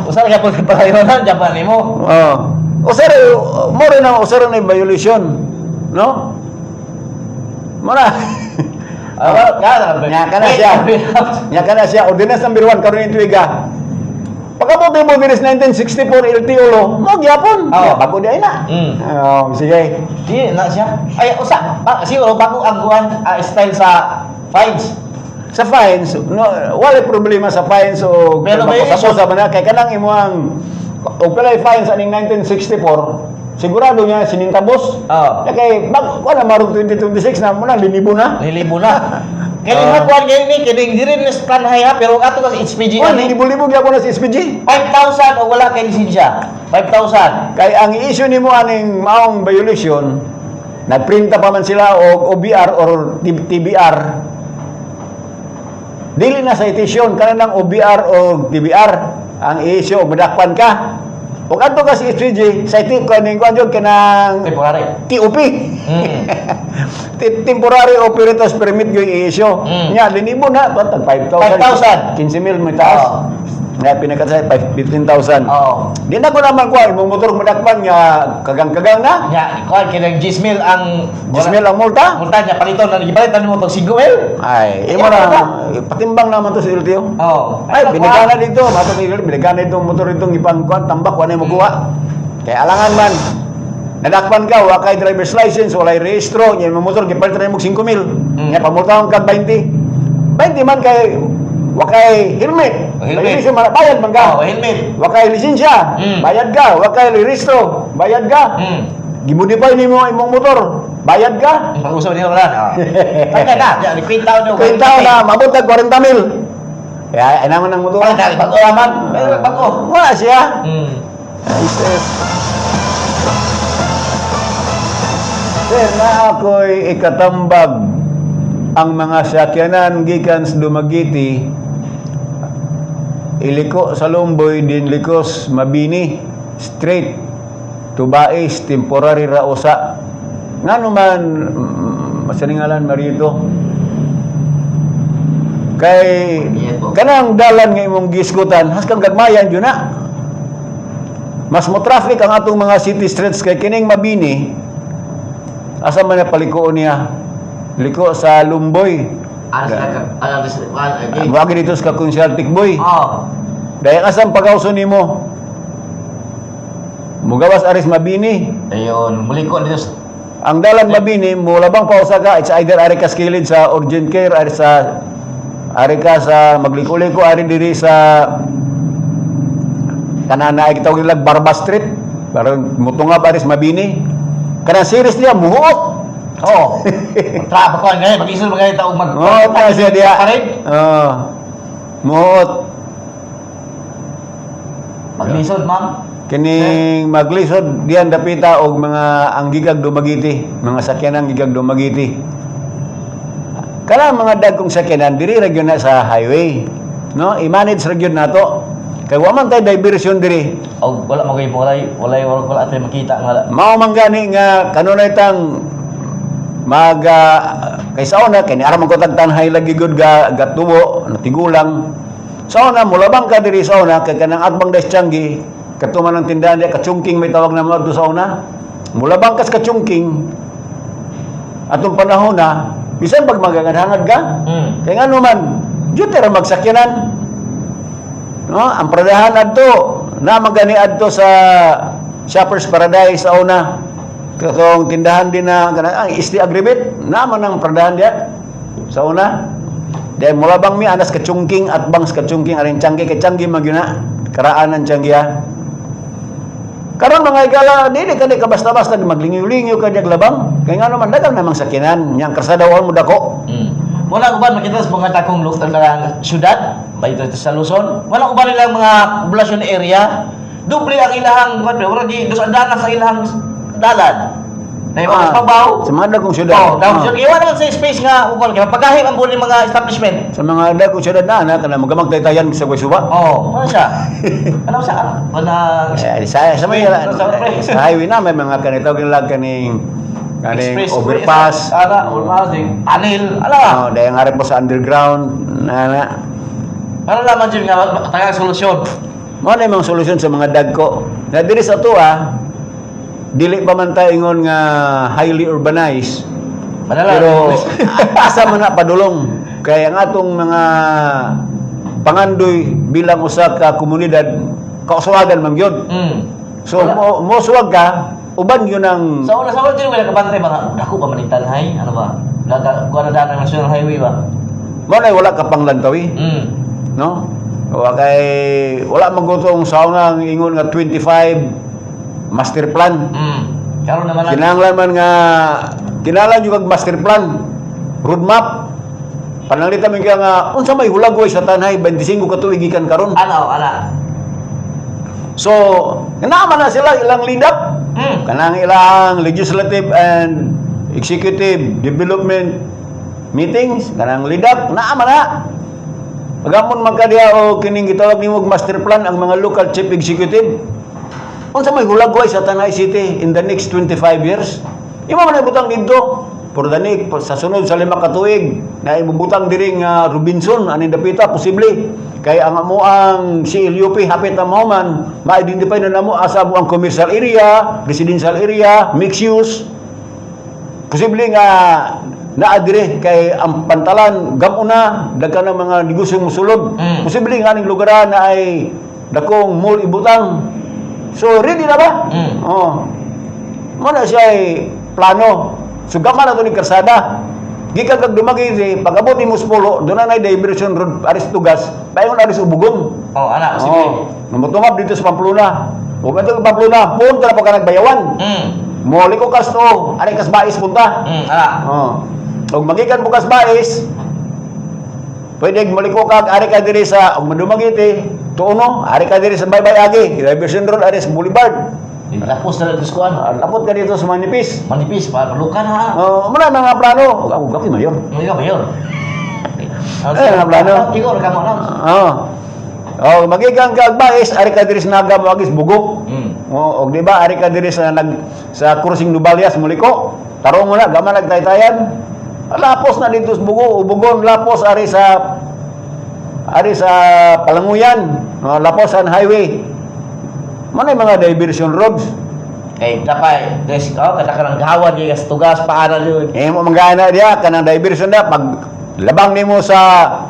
Usara ka po palayonan, Japan mo. Usara, more na usara na violation. No? Mura. Nya kana siya. Ordinance number 1 karon yung tuiga. Pagkabuti mo dinis 1964 LTO lo, mo gyapon. Bago di ay na. Sige. Di na siya. Ay usa, siguro bago ang kuan style sa fines. Sa fines, no, wala problema sa fines o pero may sa man kay kanang imuang o pala fines aning 1964. Sigurado niya sinintabos. Kay wala marong 2026 na mo na linibo na. Kaya nga kuhan ngayon ni, kining di rin Stanhay ha, pero ato kasi SPG na ni. Libo-libo gyapon na si SPG. 5,000 o wala kay lisensya. 5,000. Kay ang issue nimo aning maong violation, nagprinta pa man sila og OBR or TBR. Dili na citation kana nang OBR o TBR ang issue madakpan ka. Ug adto ka si SPG, citing ko ning kuan jud kanang Temporary. TOP. Temporary operators permit yung i-issue. Nya linibo na tag 5,000. 15,000 may taas. Nga pinakasay 15,000. Di na ko naman kuha imong motor madakpan nga kagang-kagang na. Nya kuan kinang 10,000 ang multa. Multa nya paliton na gibalitan mo tong 5,000. Ay, imo na patimbang naman to sa LTO. Ay, binigana dito, mato ni binigana itong motor itong ipang kuan tambak wa na mo kuha. Kay alangan man nadakpan ka, wa kay driver's license, walay rehistro, nya imong motor gipalitan mo 5,000. Nya pamultahon kag 20. 20 man kay wa kay helmet. Lisensya man bayad man ka. Helmet. Wa kay lisensya, bayad ka. Wa kay rehistro, bayad ka. Gimodify nimo imong motor, bayad ka. Pag-usap nila wala. Tanda na, ya ni kwenta na. Kwenta na mabot tag 40,000. Kaya ay naman ang motor. Bago naman. Bago. Wala siya. Ay, Sir, na ako'y ikatambag ang mga sakyanan gikan sa Dumaguete iliko sa Lumboy, din likos Mabini, straight to Bais, temporary rausa. Nga naman, masaningalan marito. Kay, kanang dalan nga imong giskutan, haskang gagmayan yun na. Mas mo traffic ang atong mga city streets kay kining Mabini, asa man na palikoon niya, liko sa Lumboy. Wagi dito sa Kakunsyal Tikboy. Dahil asang pagkauso nimo, mugawas aris Mabini. Ayun, muliko dito. Ang dalan Mabini, mula bang pausa ka, it's either ari ka skilled sa urgent care, ari ka sa magliko-liko, ari diri sa kanana ay kitawag nila Barba Street, parang mutungab aris Mabini. Kanang series niya, muhuot. Oh. Trapa ko ngayon, mag-isol mga tao Muhuot na siya diya. Muhuot. Mag-isol, ma'am. Kining maglisod diyan dapita og mga ang gigag dumagiti, mga sakyanan gigag dumagiti. Kana mga dagkong sakyanan diri ra gyud na sa highway. No, i-manage ra gyud nato. Kay wa man tay diversion diri. O wala magay wala tay makita nga. Mao man gani nga kanunay tang kay sauna kay ni ara man ko tagtanhay lagi gud gatubo natigulang. Sauna mulabang ka diri sauna kay kanang atbang des Tianggi katuman ng tindahan diya, kachungking may tawag na mga sa una. Mula bangkas kachungking, atong panahon na, bisan pag magagadhangad ka, kaya nga naman, dito rin magsakyanan. No? Ang pradahan adto, na magani adto sa Shoppers Paradise sa una. Katong tindahan din na, ang isti agribit, naman ang pradahan diya sa una. Dahil mula bang mi, anas kachungking at bangs kachungking, aring Tianggi, kay Tianggi magyuna, karaan ng Tianggi ha. Karon mga igala, dili ka basta-basta maglingiw-lingiw ka diag labang. Kaya nga naman dagang namang sakinan, nyang karsadawan mo dako. Wala ko ba makita sa mga takong lokal na syudad, ba ito sa Luzon? Wala ko ba nilang mga poblasyon area? Doble ang ilahang, wala di dos andanas sa ilahang dalan. Dahil mga pabaw. Sa mga dagong syudad. Iwan naman sa space nga, upal kaya pagkahim ang buong mga establishment. Sa mga dagong syudad na, kana magamag taytayan sa Guaysuba. Ano siya? Ano siya? Sa may sa highway na may mga kanitaw kinlag kaning overpass. Overpass, tunnel, ala. Dahil nga rin po sa underground na. Ano naman dyan nga, tagang solusyon? Mo na yung solusyon sa mga dagko. Na diri sa tuwa, dili pa man tayo ingon nga highly urbanized. Pero asa man na padulong. Kaya ang atong mga pangandoy bilang usa ka komunidad, kausuwagan man gyud. So mo suwag ka, uban yun ang sa una din wala ka bantay mga dako pa man tanhay, ano ba? Kuha na daan ng National Highway ba? mo na wala ka pang lantawi. No? Wala magutong sauna ang ingon nga 25 master plan. Karon naman Kinahanglan man nga kinahanglan yung master plan, roadmap. Pananglitan man kaya nga unsa may hulagoy sa tanhay 25 ka tuig gikan karon. Ana. So, naman na sila ilang lead up. Kanang ilang legislative and executive development meetings, kanang lead up, naman na. Pagamon magkadiya o kining gitawag nimo master plan ang mga local chief executive. Unsa may hulagway sa Tanay City in the next 25 years? Imo man butang dito for the next sa sunod sa 5 ka tuig na ibubutang diri nga Robinson ani dapita posible kay ang amo ang CLUP hapit na mo man ma-identify na namo asa mo ang commercial area, residential area, mixed use. Posible nga naa dire kay ang pantalan gamuna daghan ng mga negosyo mosulod. Posible nga ning lugar na ay dakong mall ibutang. So ready na ba? Mo na siya ay plano. Sugaman na ito ni karsada. Gikan kag dumagi pag-abot ni Muspulo, doon na diversion road aris tugas, payon aris ubugong. Ana, sige. Namutungab dito sa Pamplona. Ug ito sa Pamplona, punta na pa ka nagbayawan. Moli ko kasto, ari kas bais punta. Ana. Ug magikan bukas bais, pwede maliko kag ari ka diri sa ug madumagiti, tuono, ari ka diri sa Baybay Agi, diversion road aris Boulevard. Tapos na lang diskuan. Lapot ka dito sa Manipis. Manipis, palukan ha. Muna mga plano. Ako gapi mayor. Mayor. Mga plano. Igor ka mo na. Oh, magigang kagbais ari ka diri sa naga magis bugok. Oh, og di ba ari ka diri sa sa Cruising Nubalias muliko. Tarong mo na gaman nagtaytayan. Lapos na dito sa bugon lapos ari sa Palanguyan, Laposan Highway. Manay mga diversion roads. Kay tapay, des kada ka nang gawan di kas tugas paara yun. Mo mangana dia kanang diversion da pag labang nimo sa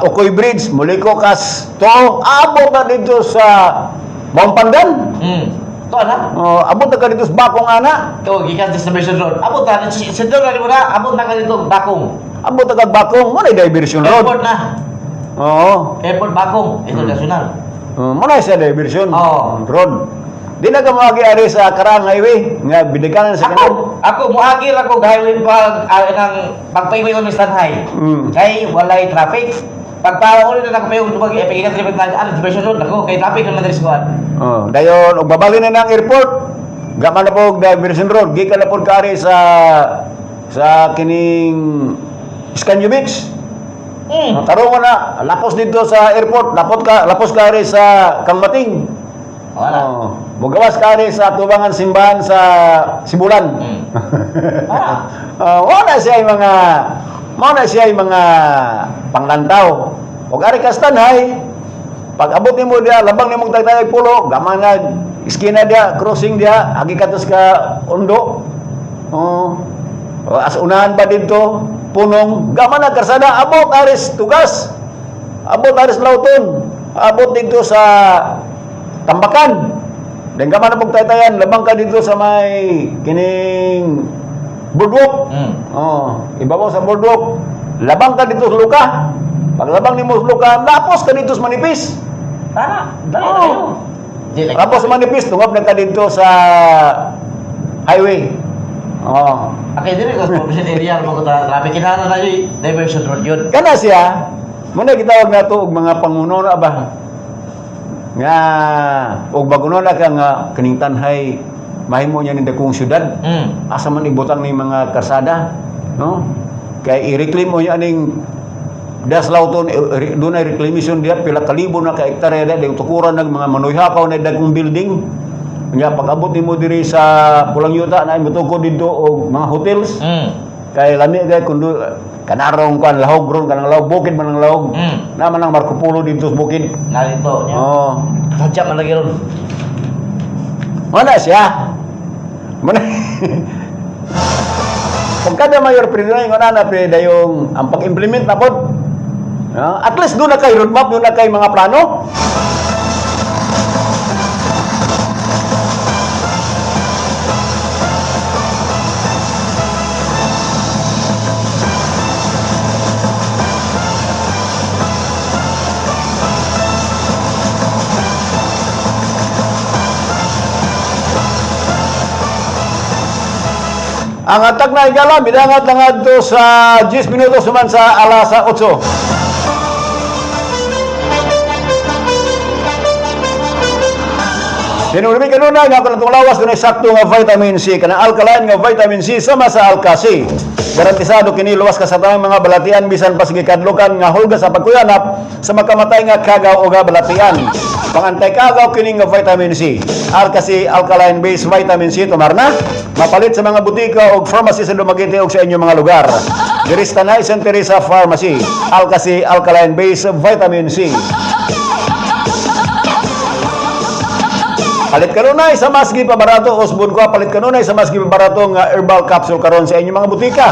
Okoy Bridge, muliko kas to abot na dito sa Bampandan. To ana. Abot na ka dito sa Bakong ana. To gikan sa Mission Road. Abot na sa doon na mo na, abot na ka dito Bakong. Abot na ka Bakong, manay diversion road. Airport na. Oo. Airport Bakong, international. Manay sa diversion road. Di na ka mag-ari sa Karang Highway nga bidikanan sa kanan. Ako muagir ako highway pag nang pagpaymay ko ng Stanhay. Kay walay traffic. Pagpara ulit na nakapayo dumagi epiginan traffic na diversion road ako kay traffic na madres kuan. Dayon og babali na ng airport. Gaman na po og diversion road, gikan na pod kaari sa kining Scanio Beach. Tarong na lapos dito sa airport, lapos kaari sa Kangmating. Bugawas kari sa tubangan simbahan sa Sibulan. Wala siya yung mga panglantaw. Huwag ari ka Stanhay, pag abot nimo dia, labang nimo taytay pulo, gaman na iskina dia, crossing dia, agi katos ka Undo. As unahan pa dito, punong, gaman na karsada, abot aris tugas, abot aris Lauton, abot dito sa Tambakan. Dan gaman na pagtaytayan, labang ka dito sa may kining boardwalk. Ibabaw sa boardwalk. Labang ka dito sa Luka. Pag labang ni mo sa Luka, lapos ka dito sa Manipis. Lapos sa Manipis, tungap na ka dito sa highway. Okay, dili ko provision area mo ko traffic kinahanglan na yung diversion road yun. Kana siya, muna gitawag na ito og mga panguno na ba? Nga og baguno na ka nga kining tanhay mahimo niya ni dakong syudad. Asa man ibutang ni mga karsada, no? Kay i-reclaim mo niya aning Daslauton doon ay reclamation dia pila kalibo na ka hektarya dia tukuran ng mga manuyhakaw na dagkong building. Nga pag-abot nimo diri sa Pulang Yuta na mutugod dito og mga hotels. Kay lami kay kundo kanarong kan lahog ron kanang lahog bukid man ang lahog. Naman ang Marco Polo dito sa bukid. Narito niya. Sadya man lagi ron. Mana siya? Mana? Kung kada mayor presidente ng na yung ang pag-implement na pod. At least doon na kay roadmap, doon na kay mga plano. Ang atag na igala, bidangat lang adto sa 10 minutos suman sa alas 8. Sinurimi kanuna nga kung itong lawas doon ay sakto nga vitamin C, kanang alkaline nga vitamin C sama sa Alka-C. Garantisado kini luwas ka sa tamang mga balatian bisan pas gikadlukan nga hulga sa pagkuyanap sa makamatay nga kagaw o nga balatian. Pangantay kagaw kini nga vitamin C. Alka-C alkaline based vitamin C tumar na. Mapalit sa mga butika o pharmacy sa Dumaguete o sa inyong mga lugar. Dirista na St. Teresa Pharmacy. Alka-C alkaline based vitamin C. Palit kanunay sa maski pabarato usbon ko palit kanunay sa maski pabarato nga herbal capsule karon sa inyong mga butika.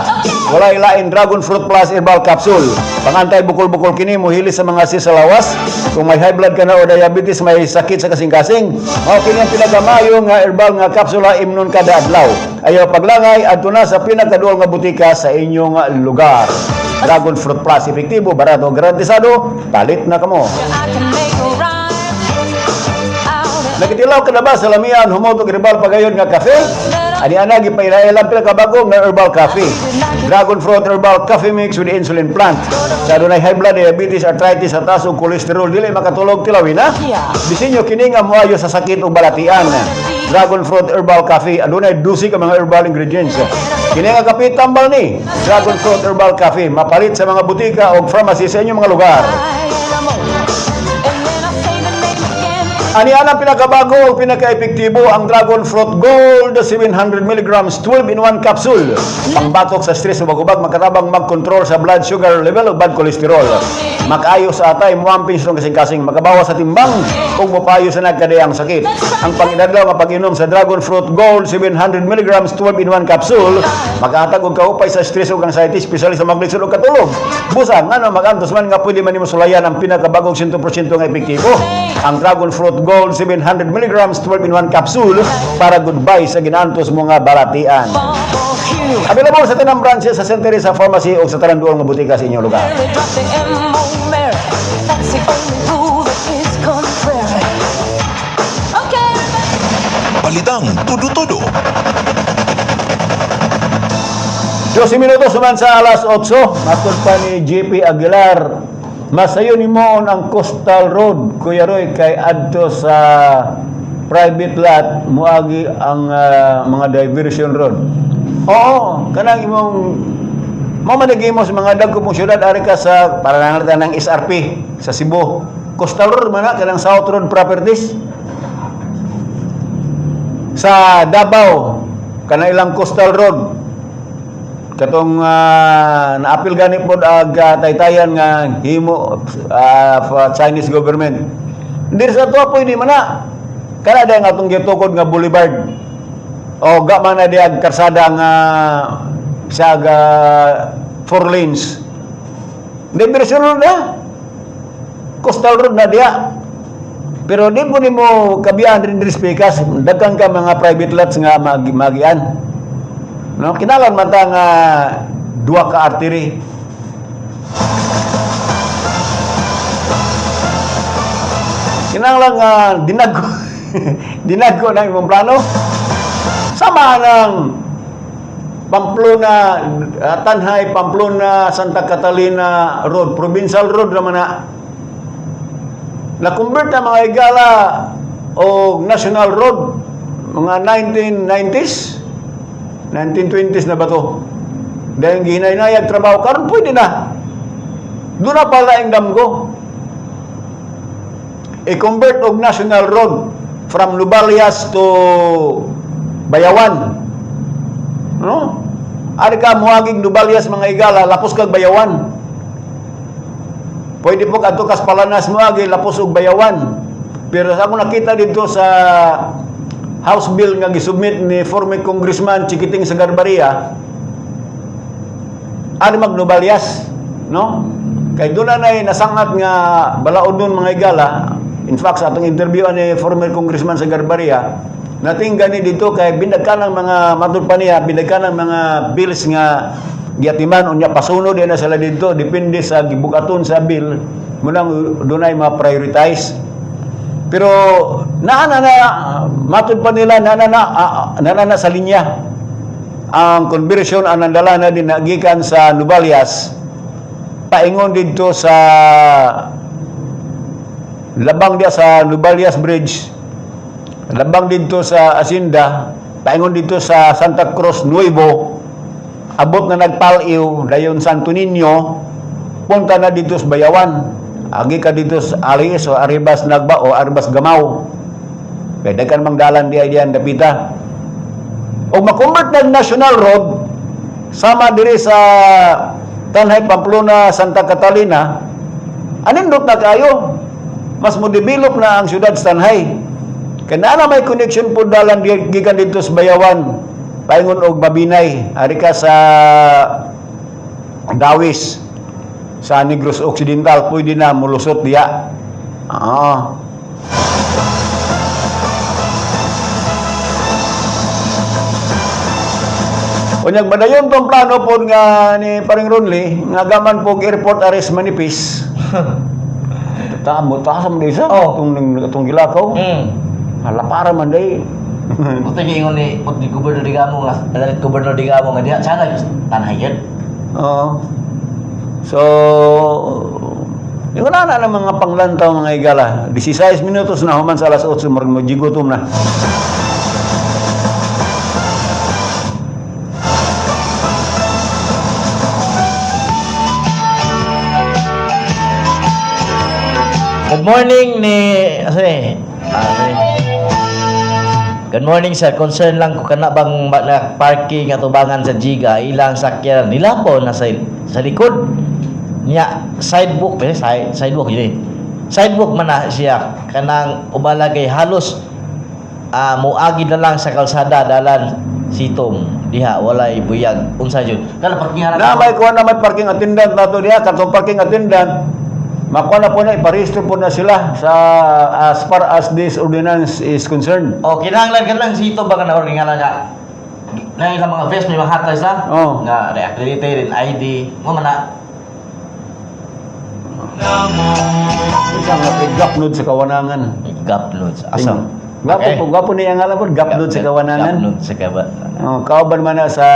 Walay lain Dragon Fruit Plus herbal capsule. Pangantay bukol-bukol kini mohili sa mga sisalawas. Kung may high blood ka na o diabetes, may sakit sa kasing-kasing, mao kini ang pinagamayo nga herbal nga kapsula imnon kada adlaw. Ayaw paglangay adto na sa pinakaduol nga butika sa inyong lugar. Dragon Fruit Plus epektibo, barato, garantisado, palit na kamo. Nagitilaw ka na ba sa lamian, humoto herbal pagayon nga kafe? Ani-ana, gipailayalang pila kabagong nga herbal coffee. Dragon Fruit Herbal Coffee Mix with Insulin Plant. Sa dunay high blood, diabetes, arthritis, at taas o kolesterol, dili makatulog tilawin na. Bisinyo kini nga muayo sa sakit o balatian. Dragon Fruit Herbal Coffee, adunay 12 ka mga herbal ingredients. Kini nga kape tambal ni Dragon Fruit Herbal Coffee, mapalit sa mga butika o pharmacy sa inyong mga lugar. Ani ang pinakabago o pinaka-epektibo ang Dragon Fruit Gold 700 mg 12 in 1 capsule. Pangbatok sa stress o bagubag, makatabang mag-control sa blood sugar level o bad cholesterol. Makaayos sa atay, muwampins ng kasing-kasing, makabawas sa timbang kung mupayo sa nagkadayang sakit. Ang panginadlaw nga pag-inom sa Dragon Fruit Gold 700 mg 12 in 1 capsule, makahatag og kaupay sa stress o anxiety, especially sa maglisod o katulog. Busa, nga no, magantos man nga pwede man nimo sulayan ang pinakabagong 100% nga epektibo. Ang Dragon Fruit Gold 700 mg 12 in 1 capsule para goodbye sa ginantos mo nga balatian. Available sa tanang branches sa St. Teresa Pharmacy o sa tanang duol nga butika sa inyong lugar. Balitang tudo-tudo. 12 minutos naman sa alas 8. Matod pa ni JP Aguilar. Masayo ni Moon ang Coastal Road, Kuya Roy, kay adto sa private lot, muagi ang mga diversion road. Oo, kanang imong mamanagay mo sa mga dagko pong syudad, ari ka sa, para nangarita ng SRP, sa Cebu. Coastal Road man na, kanang South Road Properties. Sa Davao, kanang ilang Coastal Road, katong naapil gani pod ag taytayan nga himo Chinese government. Hindi sa to pwede man na. Kana day nga atong gitukod nga boulevard. O ga man na di ag karsada nga sa 4 lanes. Diversion road na. Coastal road na diya. Pero di po nimo kabiyan rin respikas. Dagkan ka mga private lots nga magian. No, kinalan man ta nga duwa ka artery. Kinahanglan nga dinagko dinagko na imong plano. Sama ng Pamplona, Tanhay, Pamplona, Santa Catalina Road, Provincial Road naman na. Na-convert na mga igala o National Road mga 1990s. 1920s na ba to? Dahil ginainayag trabaho, karon pwede na. Doon na pala ang damgo. I-convert og National Road from Lubalias to Bayawan. No? Ari ka muhagig Lubalias mga igala, lapos kag Bayawan. Pwede po kadto kas Palanas muagi, lapos og Bayawan. Pero sa ako nakita dito sa House Bill nga gisubmit ni former Congressman Chikiting Sagarbaria, ari magnubalias, no? Kay doon na nasangat nga balaod doon mga igala. In fact, sa atong interview ni former Congressman Sagarbaria, nating gani dito kay binagkan ng mga matud pa niya, binagkan ng mga bills nga giatiman unya pasunod na sila dito, depende sa gibugaton sa bill, munang doon ay ma-prioritize. Pero naana na matud pa nila naana sa linya ang conversion ang nandala na din nagikan sa Nubalias paingon dito sa labang dia sa Nubalias Bridge, labang dito sa Asinda, paingon dito sa Santa Cruz Nuevo, abot na nagpaliw dayon Santo Niño, punta na dito sa Bayawan. Agi ka dito sa Alias o Arribas Nagba o Arribas Gamaw. Pwede ka namang dalan di diyan dapita. O makonvert na National Road, sama diri sa Tanhay, Pamplona, Santa Catalina, anindot na kayo. Mas mo develop na ang syudad sa Tanhay. Kaya na may connection po dalan gikan dito sa Bayawan. Paingon og Babinay, ari ka sa Dawis. Sa Negros Occidental, pwede na mulusot diya. Unyag madayon tong plano po nga ni Paring Ronly, nga gaman po airport arrest manipis. Tamo, tasam na isa, itong gilakaw. Hala, para man day. Buti ingon ni Gobernador Digamo nga, dalit Gobernador Digamo nga diya, sana Tanhay yan. Oo. So, yung na ng mga panglantaw mga igala, 16 minutos na human sa alas 8, magigutom na. Good morning ni Good morning sir. Concern lang ko kana bang na parking atubangan sa Giga ilang sakyan nilapo na sa likod niya sidewalk sidewalk yun eh. Sidewalk man na siya kanang ubalagay halos muagi na lang sa kalsada dalan sitom diha walay buyag unsa jud kana parking Na may kuha na may parking attendant nato diha katong parking attendant makuha na po na iparehistro po na sila sa as far as this ordinance is concerned. o kinahanglan ka lang sitom ba kana order nga na ilang mga vest may mga hatay sa Oh. nga reaccredited ID mo man na Isang gapnod sa kawanangan. gaploads asam Gwapo niya nga lang po, gapnod sa kawanangan. gapload sa Kauban man na sa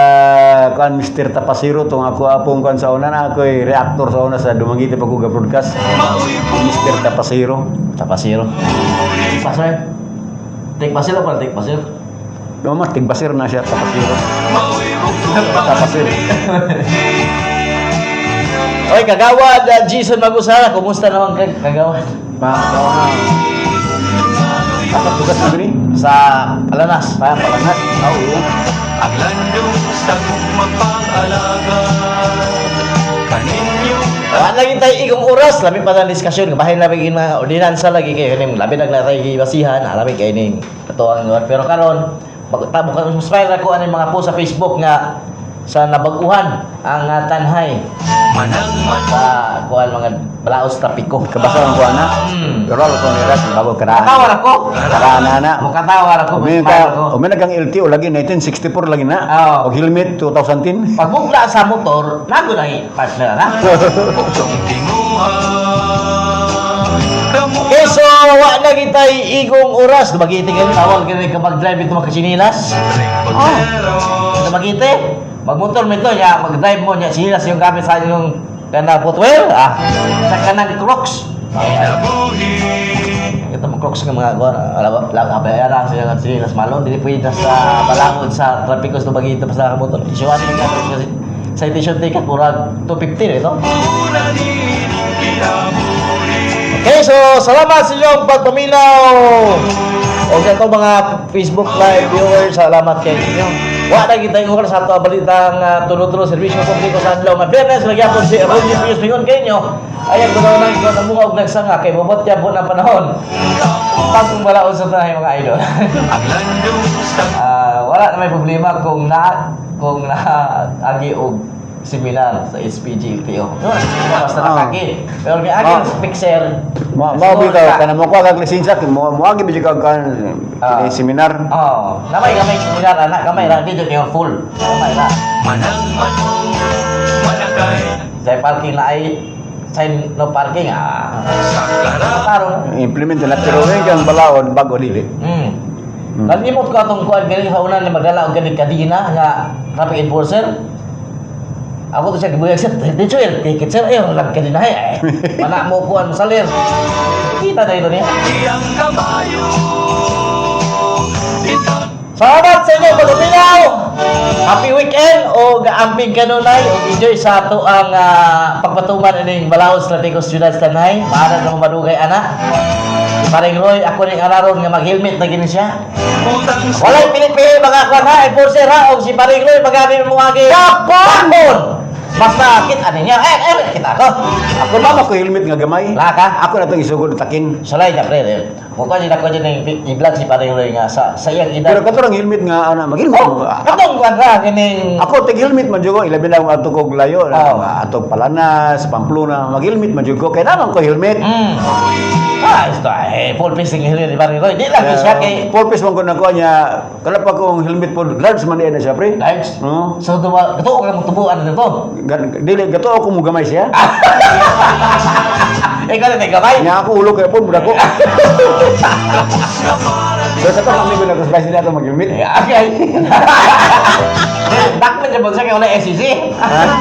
kan Mr. Tapasiro tong ako apong kan sa una na ako reactor sa una sa Dumanguete pag uga broadcast. Mr. Tapasiro. Tapasiro pasir take pasir apa take pasir Mas Tigbasir na siya Tapasiro. Tapasir. Oy, kagawad, Jason Magusara, kumusta naman kagawad? Apa tugas mo ni? Sa Palanas. Palangat. Oo. Ang landong sa kong mapag-alaga Kaninyo Wala lagi tayo igong oras, labi pa ng diskusyon, bahay labi yung mga ordinansa lagi kayo, kaning labi naglatay basihan, labi kayo ning katuang pero karon pagtabo ka mas file ako ano mga post sa Facebook nga sa nabaguhan ang tanhay manang sa kuan mga balaos trapiko. Kabasa ang kuha na. Pero ako ko niras ng bago karaan. Katawar ako. Karaan na. Mukatawar ako. Umi nagang LTO lagi 1964 lagi na. Oo. Og helmet 2010. Pag bugla sa motor, nago na partner na. Buksong tinguhan Okay, so wa na kitay igong oras. Dumagiti ka rin, awal ka rin ka mag-drive ito makasinilas. Dumagiti. Magmotor mo ito, ya, mag-drive mo, ya, sinilas yung gamit sa yung kana footwear, sa kanang Crocs. Ito mga Crocs ng mga kabayara sa sinilas malon, hindi pwede sa balangod sa trapiko sa Dumagiti pa sa motor. Isyuan yung kasi citation ticket, murag 250 ito. Okay, so salamat sa inyong pagpaminaw. O ito mga Facebook Live viewers, salamat kayo inyo. Wa na kita yung oras sa ito balitang tulo-tulo servisyo publiko sa Adlaw. Fairness, lagyan po si Roger Pius Pingon kayo nyo. Ayan ko daw nang ikaw na mukha og nagsanga kay mabot yan po ng panahon. Pagkong balaon sa tayo mga idol. Ang landong sa Wala na may problema kung na agi og seminar sa SPG LTO. Basta nakaki. Pero may aging pixel. Mao bitaw kana mo ko kag lisensya mo agi bi kag kan seminar. Oh, namay seminar anak kamay ra dito yung full. Kamay ra. manang managay Sa parking na ay sign no parking sa karap Karon. Implement na pero kang balaod bago dili. Nalimot ko atong kuan galing sa una ni magdala og ganit kadina nga traffic enforcer. Ako to siya gibuyag siya, dito sir, ticket sir, ayaw lang kanina ay, mana mo kuhan mo salir. Kita na ito niya. iyang kabayo Salamat sa inyo, pag-uminaw! Happy weekend o gaamping kanunay o enjoy sa ato ang pagpatuman ining Balaos Strategos Ciudad Tanay. Maaari na madugay anak. Paring Roy, ako ning araron nga mag-helmet na gini siya. utang sa Walay pilit-pilit mga kwan ha, enforcer ha, o si Paring Roy magabi mo agi. Kapon! Basta kita niya, kita ko. Ako na ko helmet nga gamay. Laka? Ako na tong isugod takin. Salay na pre. Mukha din ako dyan i-vlog si Paring Roy nga sa iyang edad. Pero kato helmet nga ana mag-helmet. Oh, katong kwan ra, kining... Ako tig helmet man jugo ilabi na ato kog layo Oh. ato Palanas, Pamplona, mag-helmet man jugo kay naman ko helmet. Ito full face ng helmet ni Paring Roy. Di lang siya kay... Purpose man ko na ko niya kala pa kong helmet po large man na siya pre. Lives? Oo. So, ito ko lang tubuan na ito. Dili gato ako mo gamay siya. Ikaw na gamay. Nya ako ulo kay pon budak ko. So sa kami ko na kusbay sila to mag-helmet. Okay. Dakman siya bagsa kay wala SCC.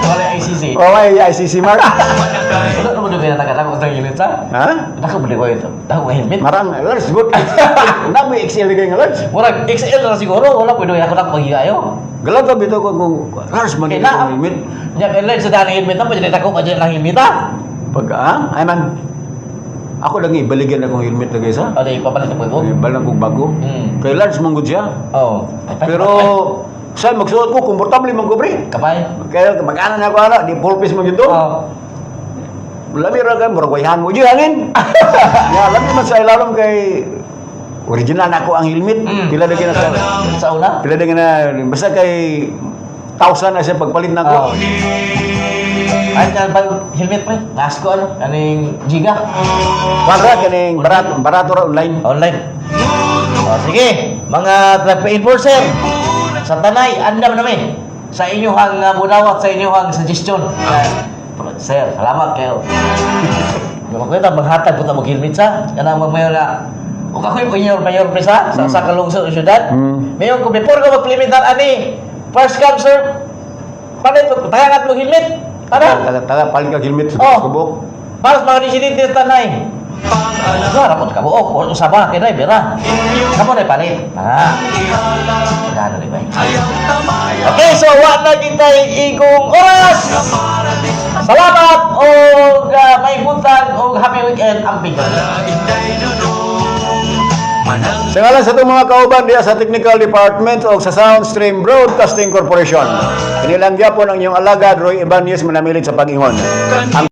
Wala SCC. Oh, ay ICC mark. Ano naman doon kaya nagkatang utang helmet sa? Ha? Dako ba ko ito? Dako helmet? Marang large good. Nabi XL kay nga large. Murag XL na siguro. Wala pwede ako na paghigayo. Galang ka bitaw ko kung large man Okay ito na. helmet. Nya kay sa daan helmet na pwede ako pa dyan ng helmet ha. Pag ay man. Ako lang ibaligan akong helmet lagi sa. O, di, papalit na po ito. Balang kong bago. Hmm. Kay large mong good siya. Oo. Pero sa magsuot ko, komportable mong ko, pre. Kapay? Kaya mag-anan ako, di full face mo dito. Oo. Lami ra ka, murag wayhan mo dyan hangin. Ya, lami man sa ilalim kay original na ako ang helmet. Mm. Pila na sa Sa una? pila na basta kay 1,000 na siya pagpalit na Oo. ko. Ay, pag helmet pre, naas ko ano, aning giga. Para kaning barato ra online. Online. O, sige, mga traffic enforcer, sa tanay, andam namin sa inyong bunawat, sa inyong suggestion. Sir, salamat kayo. Yung mga maghatag po na mag-helmet sa, kanang magmayo na, kung ako'y mayor pre sa kalungsod ng syudad, mayor ko, before ka mag-implementan, ani, first come, sir, palit, tayangat mo helmet. Para? Taga palit ka helmet sa Oh. kubok. Para sa mga residente sa tanay. Wala, rapot ka buok. O usama, kay driver ha. Kamu na palit. Magano rin ba? Okay, so wa na kita igong oras. Salamat o may buntag o happy weekend ang bigyan. Sa ngalan sa itong mga kauban diya sa Technical Department o sa Soundstream Broadcasting Corporation, inilang gyapon ang inyong alagad Roy Ibanez manamilit sa pag-ingon. Ang